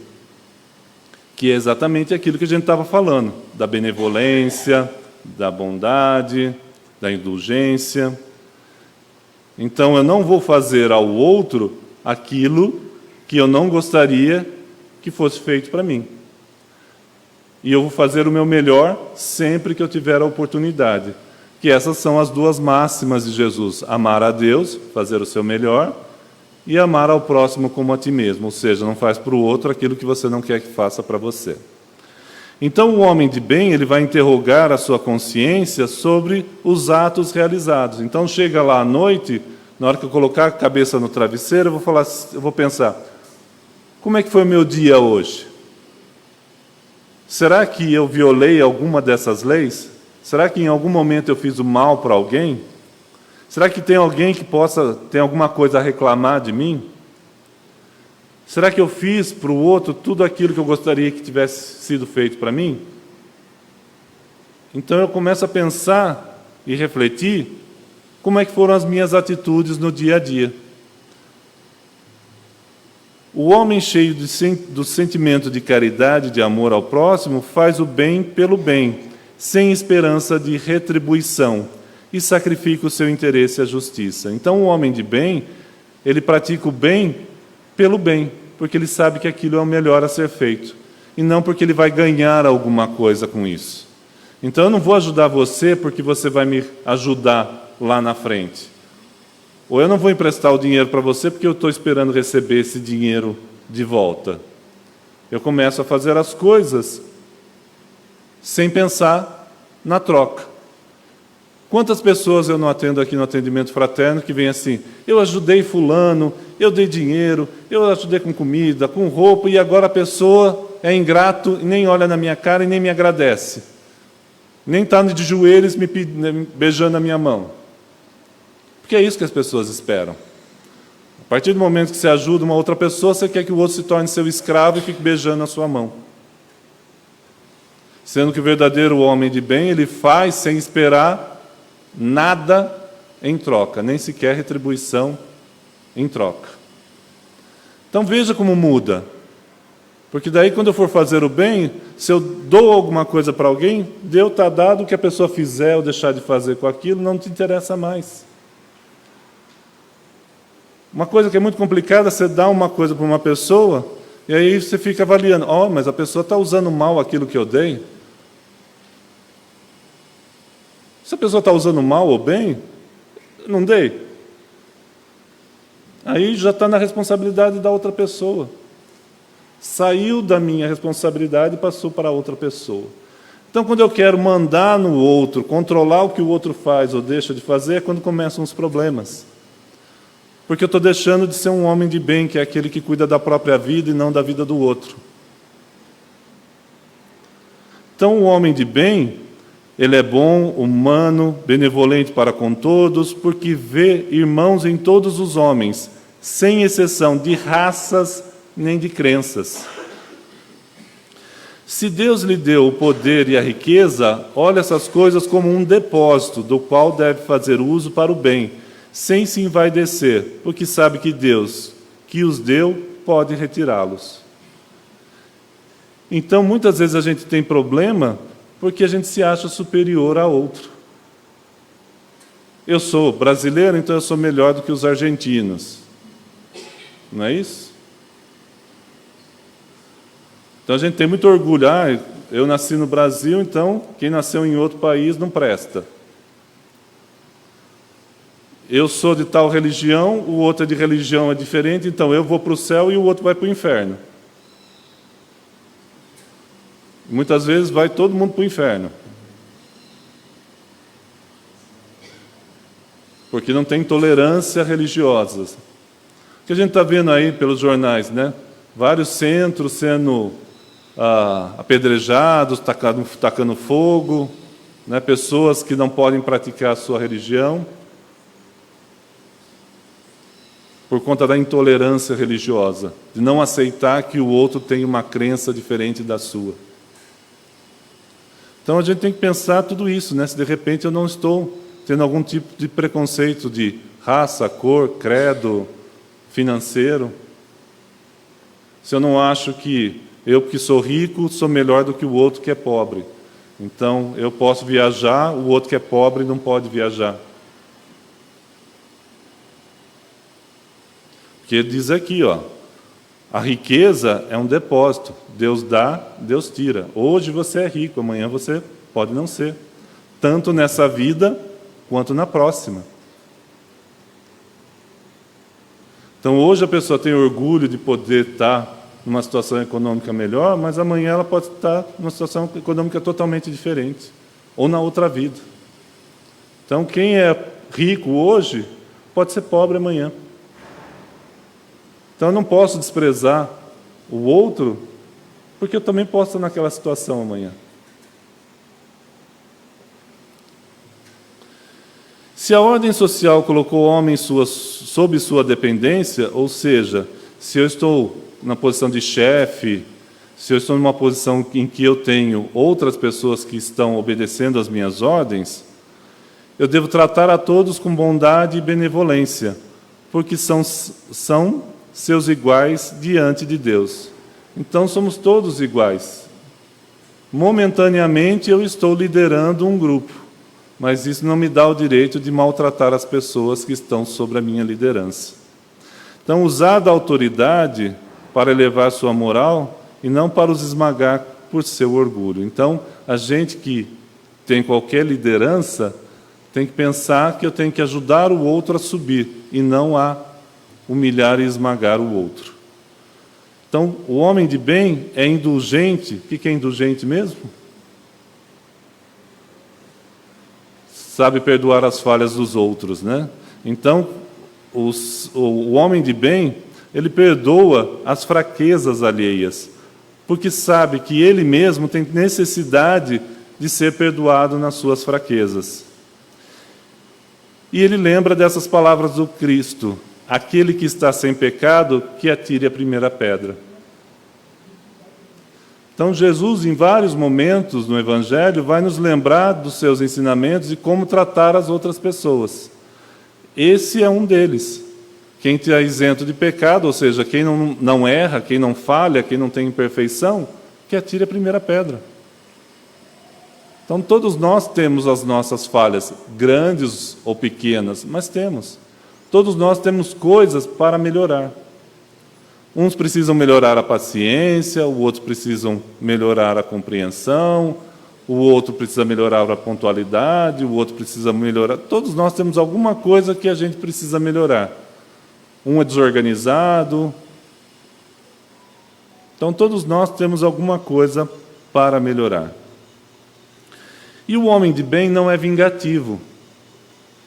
Que é exatamente aquilo que a gente estava falando, da benevolência, da bondade, da indulgência. Então, eu não vou fazer ao outro aquilo que eu não gostaria que fosse feito para mim. E eu vou fazer o meu melhor sempre que eu tiver a oportunidade. Que essas são as duas máximas de Jesus. Amar a Deus, fazer o seu melhor, e amar ao próximo como a ti mesmo. Ou seja, não faz para o outro aquilo que você não quer que faça para você. Então, o homem de bem, ele vai interrogar a sua consciência sobre os atos realizados. Então, chega lá à noite, na hora que eu colocar a cabeça no travesseiro, eu vou pensar, como é que foi o meu dia hoje? Será que eu violei alguma dessas leis? Será que em algum momento eu fiz o mal para alguém? Será que tem alguém que tem alguma coisa a reclamar de mim? Será que eu fiz para o outro tudo aquilo que eu gostaria que tivesse sido feito para mim? Então eu começo a pensar e refletir como é que foram as minhas atitudes no dia a dia. O homem cheio do sentimento de caridade, de amor ao próximo, faz o bem pelo bem, sem esperança de retribuição, e sacrifica o seu interesse e a justiça. Então, o homem de bem, ele pratica o bem pelo bem, porque ele sabe que aquilo é o melhor a ser feito, e não porque ele vai ganhar alguma coisa com isso. Então, eu não vou ajudar você porque você vai me ajudar lá na frente. Ou eu não vou emprestar o dinheiro para você porque eu estou esperando receber esse dinheiro de volta. Eu começo a fazer as coisas sem pensar na troca. Quantas pessoas eu não atendo aqui no atendimento fraterno que vem assim, eu ajudei fulano, eu dei dinheiro, eu ajudei com comida, com roupa, e agora a pessoa é ingrato e nem olha na minha cara e nem me agradece. Nem está de joelhos me beijando a minha mão. Porque é isso que as pessoas esperam. A partir do momento que você ajuda uma outra pessoa, você quer que o outro se torne seu escravo e fique beijando a sua mão. Sendo que o verdadeiro homem de bem, ele faz sem esperar nada em troca, nem sequer retribuição em troca. Então veja como muda. Porque daí quando eu for fazer o bem, se eu dou alguma coisa para alguém, Deus está dado, o que a pessoa fizer ou deixar de fazer com aquilo, não te interessa mais. Uma coisa que é muito complicada, você dá uma coisa para uma pessoa, e aí você fica avaliando, mas a pessoa está usando mal aquilo que eu dei. Se a pessoa está usando mal ou bem, não dei. Aí já está na responsabilidade da outra pessoa. Saiu da minha responsabilidade e passou para outra pessoa. Então, quando eu quero mandar no outro, controlar o que o outro faz ou deixa de fazer, é quando começam os problemas. Porque eu estou deixando de ser um homem de bem, que é aquele que cuida da própria vida e não da vida do outro. Então, o homem de bem, ele é bom, humano, benevolente para com todos, porque vê irmãos em todos os homens, sem exceção de raças nem de crenças. Se Deus lhe deu o poder e a riqueza, olha essas coisas como um depósito, do qual deve fazer uso para o bem, sem se envaidecer, porque sabe que Deus, que os deu, pode retirá-los. Então, muitas vezes a gente tem problema porque a gente se acha superior a outro. Eu sou brasileiro, então eu sou melhor do que os argentinos. Não é isso? Então a gente tem muito orgulho. Eu nasci no Brasil, então quem nasceu em outro país não presta. Eu sou de tal religião, o outro é de religião diferente, então eu vou para o céu e o outro vai para o inferno. Muitas vezes vai todo mundo para o inferno. Porque não tem tolerância religiosa. O que a gente está vendo aí pelos jornais, né? Vários centros sendo apedrejados, tacando fogo, né? Pessoas que não podem praticar a sua religião por conta da intolerância religiosa, de não aceitar que o outro tem uma crença diferente da sua. Então a gente tem que pensar tudo isso, né? Se de repente eu não estou tendo algum tipo de preconceito de raça, cor, credo, financeiro. Se eu não acho que eu que sou rico sou melhor do que o outro que é pobre. Então eu posso viajar, o outro que é pobre não pode viajar. Porque diz aqui, a riqueza é um depósito. Deus dá, Deus tira. Hoje você é rico, amanhã você pode não ser. Tanto nessa vida, quanto na próxima. Então hoje a pessoa tem orgulho de poder estar numa situação econômica melhor, mas amanhã ela pode estar numa situação econômica totalmente diferente. Ou na outra vida. Então quem é rico hoje, pode ser pobre amanhã. Então eu não posso desprezar o outro, porque eu também posso estar naquela situação amanhã. Se a ordem social colocou o homem sob sua dependência, ou seja, se eu estou na posição de chefe, se eu estou numa posição em que eu tenho outras pessoas que estão obedecendo às minhas ordens, eu devo tratar a todos com bondade e benevolência, porque são seus iguais diante de Deus. Então somos todos iguais. Momentaneamente eu estou liderando um grupo, mas isso não me dá o direito de maltratar as pessoas que estão sob a minha liderança. Então, usar da autoridade para elevar sua moral e não para os esmagar por seu orgulho. Então, a gente que tem qualquer liderança tem que pensar que eu tenho que ajudar o outro a subir e não a humilhar e esmagar o outro. Então, o homem de bem é indulgente. O que é indulgente mesmo? Sabe perdoar as falhas dos outros, né? Então, o homem de bem, ele perdoa as fraquezas alheias, porque sabe que ele mesmo tem necessidade de ser perdoado nas suas fraquezas. E ele lembra dessas palavras do Cristo: aquele que está sem pecado, que atire a primeira pedra. Então, Jesus, em vários momentos no Evangelho, vai nos lembrar dos seus ensinamentos e como tratar as outras pessoas. Esse é um deles. Quem está isento de pecado, ou seja, quem não erra, quem não falha, quem não tem imperfeição, que atire a primeira pedra. Então, todos nós temos as nossas falhas, grandes ou pequenas, mas temos. Todos nós temos coisas para melhorar. Uns precisam melhorar a paciência, o outro precisam melhorar a compreensão, o outro precisa melhorar a pontualidade, o outro precisa melhorar... Todos nós temos alguma coisa que a gente precisa melhorar. Um é desorganizado. Então, todos nós temos alguma coisa para melhorar. E o homem de bem não é vingativo,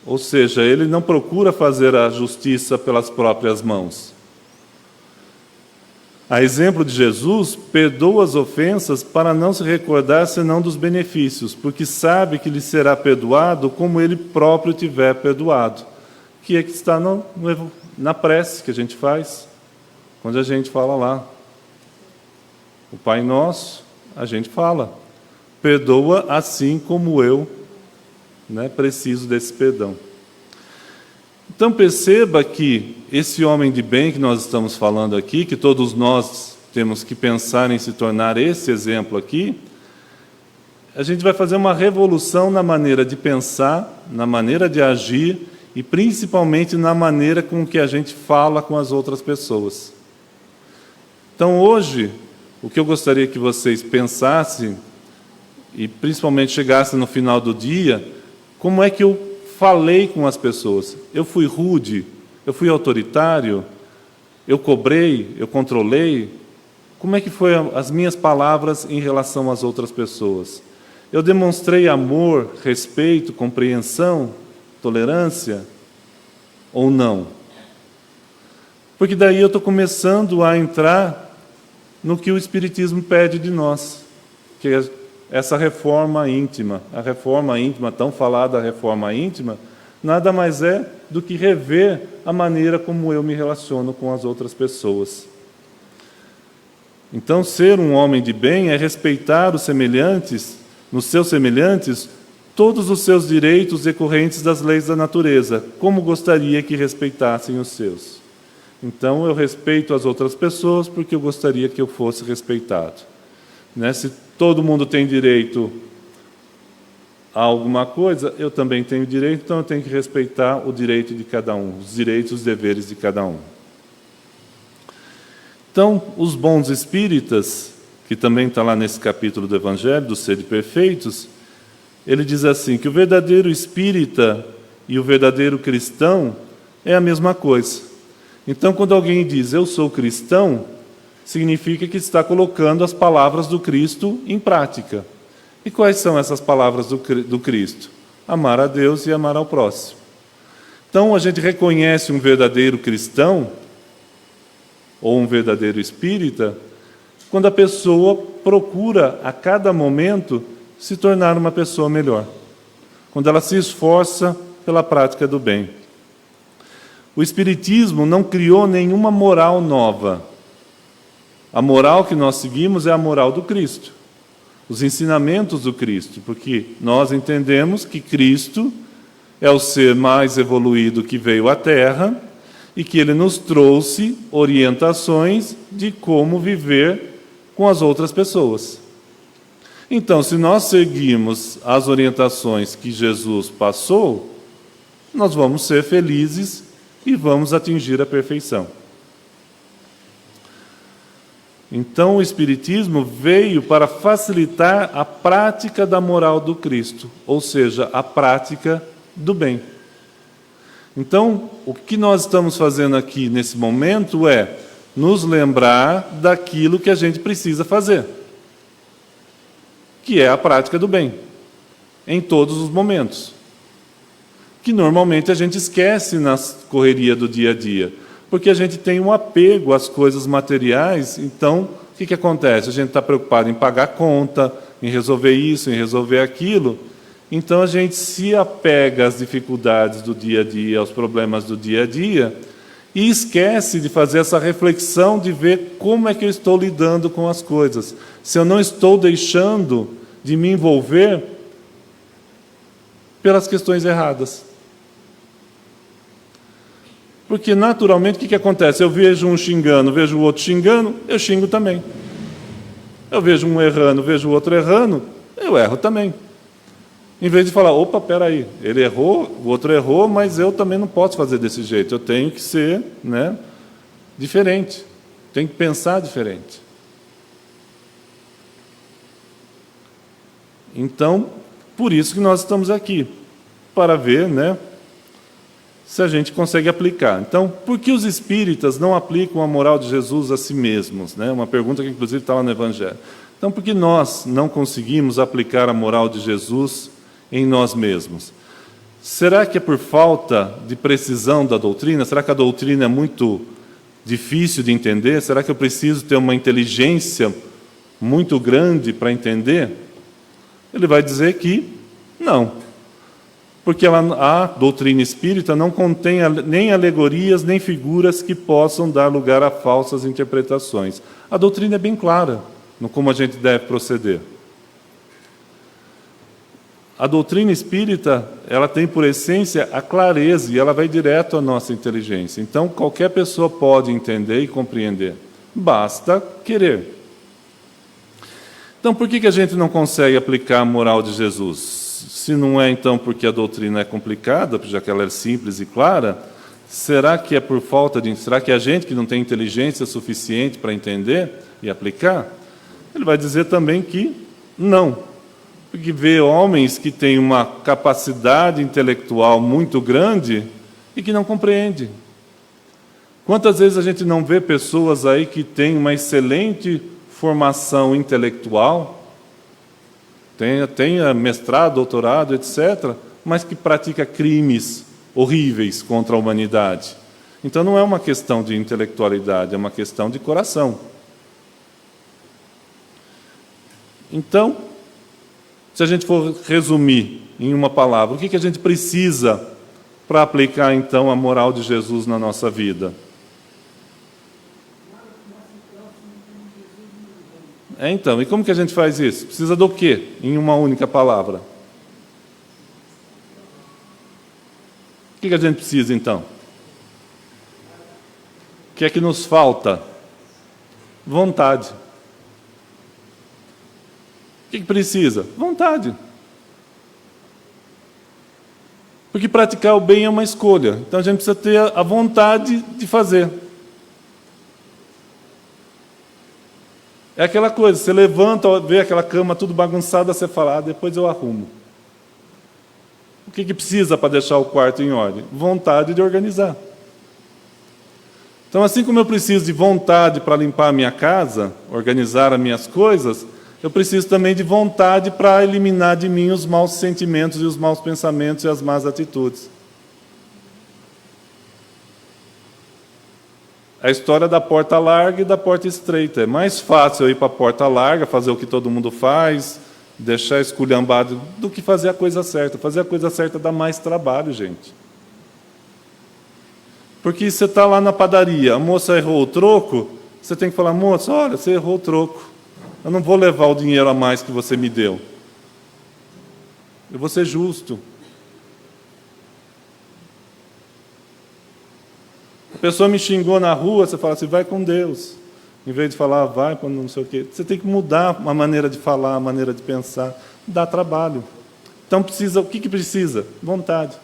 ou seja, ele não procura fazer a justiça pelas próprias mãos. A exemplo de Jesus, perdoa as ofensas para não se recordar senão dos benefícios, porque sabe que lhe será perdoado como ele próprio tiver perdoado, que é que está na prece que a gente faz, quando a gente fala lá, o Pai Nosso, a gente fala: perdoa assim como eu, preciso desse perdão. Então perceba que esse homem de bem que nós estamos falando aqui, que todos nós temos que pensar em se tornar esse exemplo aqui, a gente vai fazer uma revolução na maneira de pensar, na maneira de agir e principalmente na maneira com que a gente fala com as outras pessoas. Então hoje, o que eu gostaria que vocês pensassem e principalmente chegasse no final do dia, como é que eu falei com as pessoas? Eu fui rude? Eu fui autoritário? Eu cobrei? Eu controlei? Como é que foram as minhas palavras em relação às outras pessoas? Eu demonstrei amor, respeito, compreensão, tolerância? Ou não? Porque daí eu estou começando a entrar no que o Espiritismo pede de nós, que é essa reforma íntima. A reforma íntima, tão falada reforma íntima, nada mais é do que rever a maneira como eu me relaciono com as outras pessoas. Então, ser um homem de bem é respeitar os semelhantes, nos seus semelhantes, todos os seus direitos decorrentes das leis da natureza, como gostaria que respeitassem os seus. Então, eu respeito as outras pessoas porque eu gostaria que eu fosse respeitado. Se todo mundo tem direito a alguma coisa, eu também tenho direito, então eu tenho que respeitar o direito de cada um, os direitos e os deveres de cada um. Então, os bons espíritas, que também está lá nesse capítulo do Evangelho, dos Sede Perfeitos, ele diz assim, que o verdadeiro espírita e o verdadeiro cristão é a mesma coisa. Então, quando alguém diz, eu sou cristão, significa que está colocando as palavras do Cristo em prática. E quais são essas palavras do Cristo? Amar a Deus e amar ao próximo. Então, a gente reconhece um verdadeiro cristão, ou um verdadeiro espírita, quando a pessoa procura, a cada momento, se tornar uma pessoa melhor. Quando ela se esforça pela prática do bem. O Espiritismo não criou nenhuma moral nova. A moral que nós seguimos é a moral do Cristo. Os ensinamentos do Cristo, porque nós entendemos que Cristo é o ser mais evoluído que veio à Terra e que Ele nos trouxe orientações de como viver com as outras pessoas. Então, se nós seguirmos as orientações que Jesus passou, nós vamos ser felizes e vamos atingir a perfeição. Então, o Espiritismo veio para facilitar a prática da moral do Cristo, ou seja, a prática do bem. Então, o que nós estamos fazendo aqui nesse momento é nos lembrar daquilo que a gente precisa fazer, que é a prática do bem, em todos os momentos, que normalmente a gente esquece na correria do dia a dia, porque a gente tem um apego às coisas materiais. Então, o que acontece? A gente está preocupado em pagar conta, em resolver isso, em resolver aquilo. Então, a gente se apega às dificuldades do dia a dia, aos problemas do dia a dia, e esquece de fazer essa reflexão de ver como é que eu estou lidando com as coisas. Se eu não estou deixando de me envolver pelas questões erradas. Porque, naturalmente, o que acontece? Eu vejo um xingando, vejo o outro xingando, eu xingo também. Eu vejo um errando, vejo o outro errando, eu erro também. Em vez de falar, opa, peraí, ele errou, o outro errou, mas eu também não posso fazer desse jeito. Eu tenho que ser, diferente. Tenho que pensar diferente. Então, por isso que nós estamos aqui, para ver, se a gente consegue aplicar. Então, por que os espíritas não aplicam a moral de Jesus a si mesmos? Uma pergunta que, inclusive, está lá no Evangelho. Então, por que nós não conseguimos aplicar a moral de Jesus em nós mesmos? Será que é por falta de precisão da doutrina? Será que a doutrina é muito difícil de entender? Será que eu preciso ter uma inteligência muito grande para entender? Ele vai dizer que não. Porque a doutrina espírita não contém nem alegorias, nem figuras que possam dar lugar a falsas interpretações. A doutrina é bem clara no como a gente deve proceder. A doutrina espírita, ela tem por essência a clareza, e ela vai direto à nossa inteligência. Então, qualquer pessoa pode entender e compreender. Basta querer. Então, por que a gente não consegue aplicar a moral de Jesus? Se não é, então, porque a doutrina é complicada, já que ela é simples e clara, será que é por falta de... Será que é a gente que não tem inteligência suficiente para entender e aplicar? Ele vai dizer também que não. Porque vê homens que têm uma capacidade intelectual muito grande e que não compreendem. Quantas vezes a gente não vê pessoas aí que têm uma excelente formação intelectual, tenha mestrado, doutorado, etc., mas que pratica crimes horríveis contra a humanidade? Então não é uma questão de intelectualidade, é uma questão de coração. Então, se a gente for resumir em uma palavra, o que a gente precisa para aplicar, então, a moral de Jesus na nossa vida? Então, e como que a gente faz isso? Precisa do quê, em uma única palavra? O que a gente precisa, então? O que é que nos falta? Vontade. O que precisa? Vontade. Porque praticar o bem é uma escolha. Então a gente precisa ter a vontade de fazer. É aquela coisa, você levanta, vê aquela cama tudo bagunçada, você fala, depois eu arrumo. O que precisa para deixar o quarto em ordem? Vontade de organizar. Então, assim como eu preciso de vontade para limpar a minha casa, organizar as minhas coisas, eu preciso também de vontade para eliminar de mim os maus sentimentos e os maus pensamentos e as más atitudes. A história da porta larga e da porta estreita. É mais fácil eu ir para a porta larga, fazer o que todo mundo faz, deixar esculhambado, do que fazer a coisa certa. Fazer a coisa certa dá mais trabalho, gente. Porque você está lá na padaria, a moça errou o troco, você tem que falar, moça, olha, você errou o troco. Eu não vou levar o dinheiro a mais que você me deu. Eu vou ser justo. A pessoa me xingou na rua, você fala assim, vai com Deus. Em vez de falar, vai, quando não sei o quê. Você tem que mudar a maneira de falar, a maneira de pensar. Dá trabalho. Então, o que precisa? Vontade.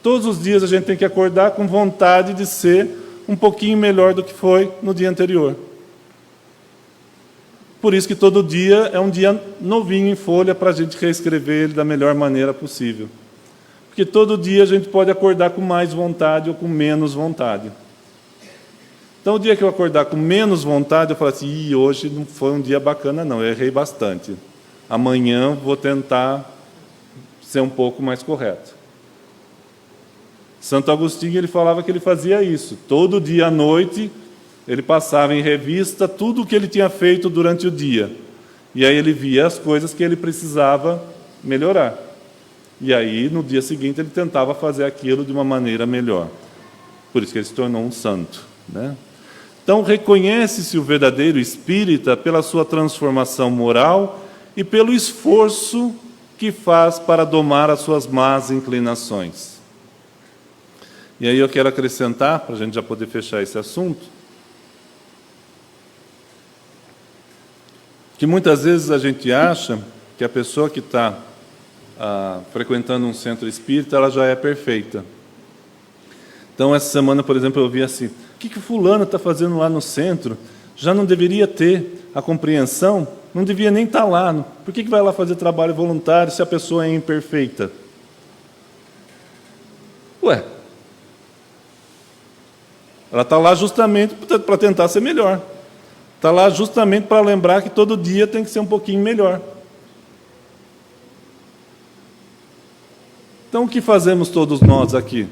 Todos os dias a gente tem que acordar com vontade de ser um pouquinho melhor do que foi no dia anterior. Por isso que todo dia é um dia novinho em folha para a gente reescrever ele da melhor maneira possível. Porque todo dia a gente pode acordar com mais vontade ou com menos vontade. Então, o dia que eu acordar com menos vontade, eu falo assim, hoje não foi um dia bacana, não, eu errei bastante. Amanhã vou tentar ser um pouco mais correto. Santo Agostinho, ele falava que ele fazia isso. Todo dia à noite, ele passava em revista tudo o que ele tinha feito durante o dia. E aí ele via as coisas que ele precisava melhorar. E aí, no dia seguinte, ele tentava fazer aquilo de uma maneira melhor. Por isso que ele se tornou um santo, né? Então, reconhece-se o verdadeiro espírita pela sua transformação moral e pelo esforço que faz para domar as suas más inclinações. E aí eu quero acrescentar, para a gente já poder fechar esse assunto, que muitas vezes a gente acha que a pessoa que está frequentando um centro espírita, ela já é perfeita. Então, essa semana, por exemplo, eu vi assim, o que o fulano está fazendo lá no centro? Já não deveria ter a compreensão? Não devia nem estar lá. Por que vai lá fazer trabalho voluntário se a pessoa é imperfeita? Ué, ela está lá justamente para tentar ser melhor. Está lá justamente para lembrar que todo dia tem que ser um pouquinho melhor. Então, o que fazemos todos nós aqui?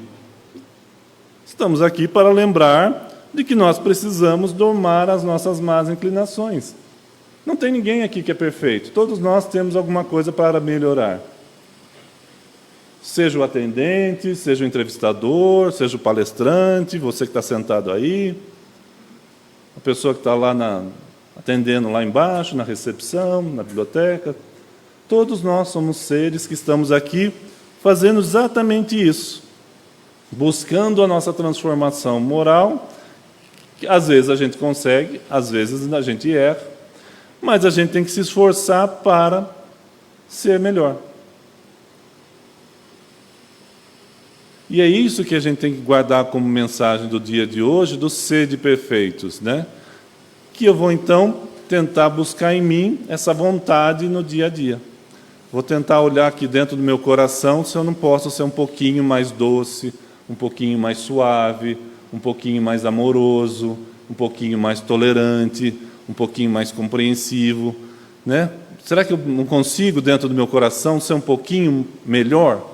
Estamos aqui para lembrar de que nós precisamos domar as nossas más inclinações. Não tem ninguém aqui que é perfeito. Todos nós temos alguma coisa para melhorar. Seja o atendente, seja o entrevistador, seja o palestrante, você que está sentado aí, a pessoa que está lá atendendo lá embaixo, na recepção, na biblioteca. Todos nós somos seres que estamos aqui fazendo exatamente isso. Buscando a nossa transformação moral, que às vezes a gente consegue, às vezes a gente erra, mas a gente tem que se esforçar para ser melhor. E é isso que a gente tem que guardar como mensagem do dia de hoje, do sede perfeitos, né? Que eu vou, então, tentar buscar em mim essa vontade no dia a dia. Vou tentar olhar aqui dentro do meu coração se eu não posso ser um pouquinho mais doce, um pouquinho mais suave, um pouquinho mais amoroso, um pouquinho mais tolerante, um pouquinho mais compreensivo, né? Será que eu não consigo, dentro do meu coração, ser um pouquinho melhor?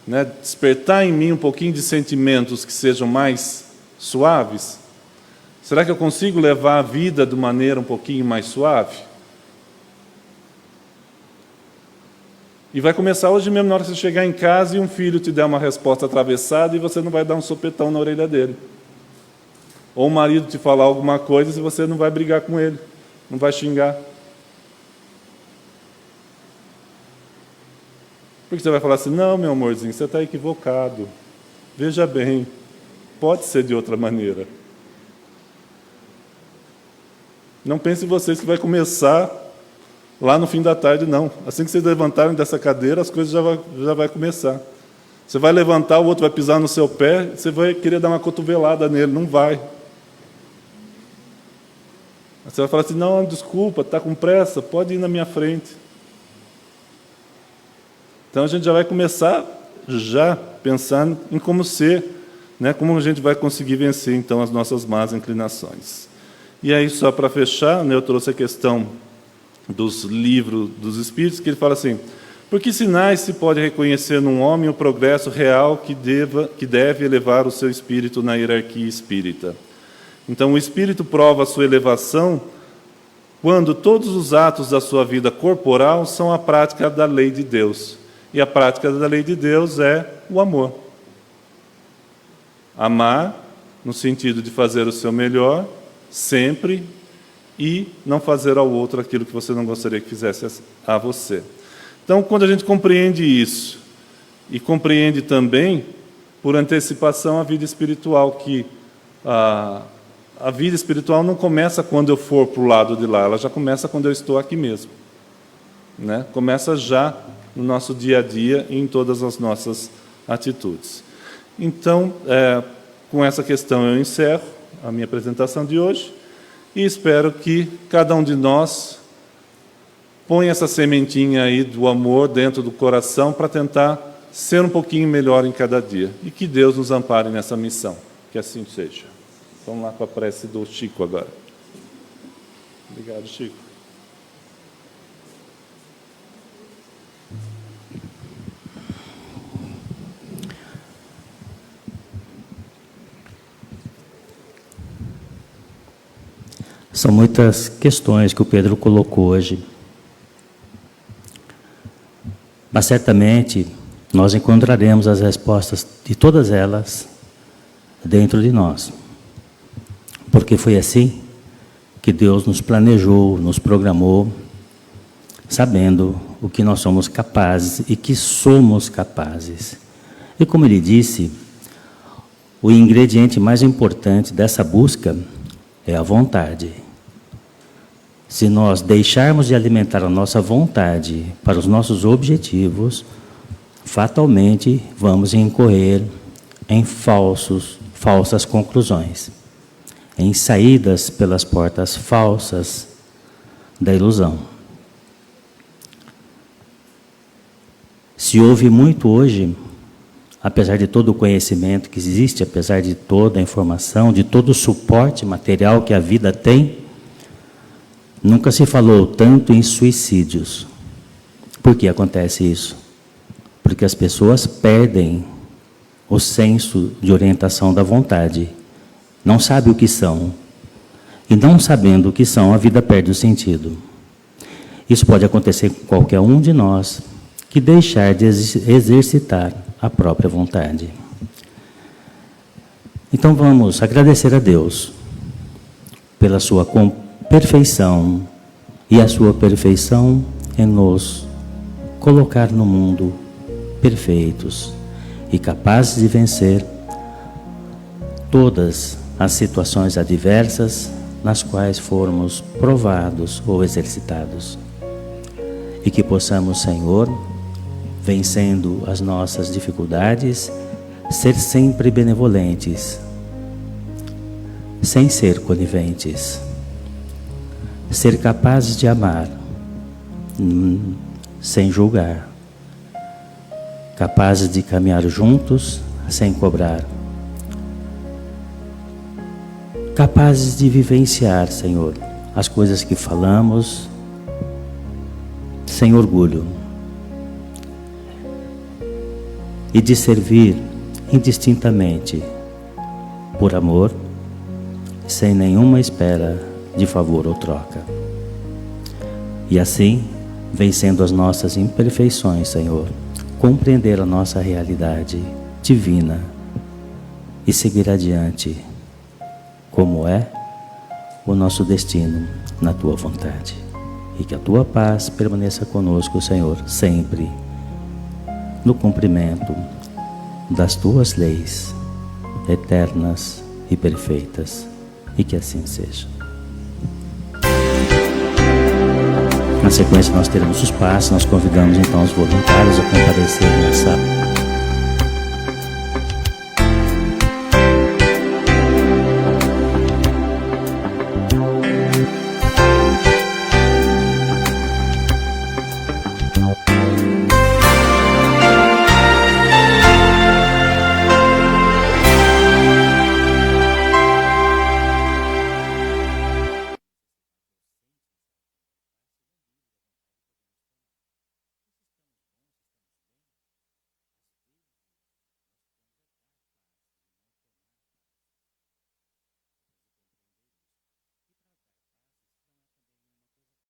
Né? Despertar em mim um pouquinho de sentimentos que sejam mais suaves? Será que eu consigo levar a vida de maneira um pouquinho mais suave? E vai começar hoje mesmo, na hora que você chegar em casa e um filho te der uma resposta atravessada e você não vai dar um sopetão na orelha dele. Ou o marido te falar alguma coisa e você não vai brigar com ele, não vai xingar. Porque você vai falar assim, não, meu amorzinho, você está equivocado. Veja bem, pode ser de outra maneira. Não pense em vocês que vai começar lá no fim da tarde, não. Assim que vocês levantarem dessa cadeira, as coisas já vai começar. Você vai levantar, o outro vai pisar no seu pé, você vai querer dar uma cotovelada nele, não vai. Você vai falar assim, não, desculpa, está com pressa, pode ir na minha frente. Então a gente já vai começar pensando em como ser, né, como a gente vai conseguir vencer então as nossas más inclinações. E aí, só para fechar, né, eu trouxe a questão dos livros dos Espíritos, que ele fala assim, por que sinais se pode reconhecer num homem o progresso real que deve elevar o seu espírito na hierarquia espírita? Então, o espírito prova a sua elevação quando todos os atos da sua vida corporal são a prática da lei de Deus. E a prática da lei de Deus é o amor. Amar, no sentido de fazer o seu melhor, sempre, e não fazer ao outro aquilo que você não gostaria que fizesse a você. Então, quando a gente compreende isso, e compreende também, por antecipação, a vida espiritual, que a vida espiritual não começa quando eu for para o lado de lá, ela já começa quando eu estou aqui mesmo, né? Começa já no nosso dia a dia e em todas as nossas atitudes. Então, com essa questão eu encerro a minha apresentação de hoje e espero que cada um de nós ponha essa sementinha aí do amor dentro do coração para tentar ser um pouquinho melhor em cada dia. E que Deus nos ampare nessa missão. Que assim seja. Vamos lá com a prece do Chico agora. Obrigado, Chico. São muitas questões que o Pedro colocou hoje. Mas certamente nós encontraremos as respostas de todas elas dentro de nós. Porque foi assim que Deus nos planejou, nos programou, sabendo o que nós somos capazes e que somos capazes. E como ele disse, o ingrediente mais importante dessa busca é a vontade. Se nós deixarmos de alimentar a nossa vontade para os nossos objetivos, fatalmente vamos incorrer em falsas conclusões, em saídas pelas portas falsas da ilusão. Se ouve muito hoje, apesar de todo o conhecimento que existe, apesar de toda a informação, de todo o suporte material que a vida tem, nunca se falou tanto em suicídios. Por que acontece isso? Porque as pessoas perdem o senso de orientação da vontade. Não sabem o que são. E não sabendo o que são, a vida perde o sentido. Isso pode acontecer com qualquer um de nós que deixar de exercitar a própria vontade. Então vamos agradecer a Deus pela sua perfeição, e a sua perfeição em nos colocar no mundo perfeitos e capazes de vencer todas as situações adversas nas quais formos provados ou exercitados. E que possamos, Senhor, vencendo as nossas dificuldades, ser sempre benevolentes, sem ser coniventes. Ser capazes de amar, sem julgar. Capazes de caminhar juntos, sem cobrar. Capazes de vivenciar, Senhor, as coisas que falamos, sem orgulho. E de servir indistintamente, por amor, sem nenhuma espera de favor ou troca. E assim, vencendo as nossas imperfeições, Senhor, compreender a nossa realidade divina e seguir adiante, como é o nosso destino na Tua vontade. E que a Tua paz permaneça conosco, Senhor, sempre, no cumprimento das Tuas leis, eternas e perfeitas. E que assim seja. Na sequência nós teremos os passos, nós convidamos então os voluntários a comparecerem nessa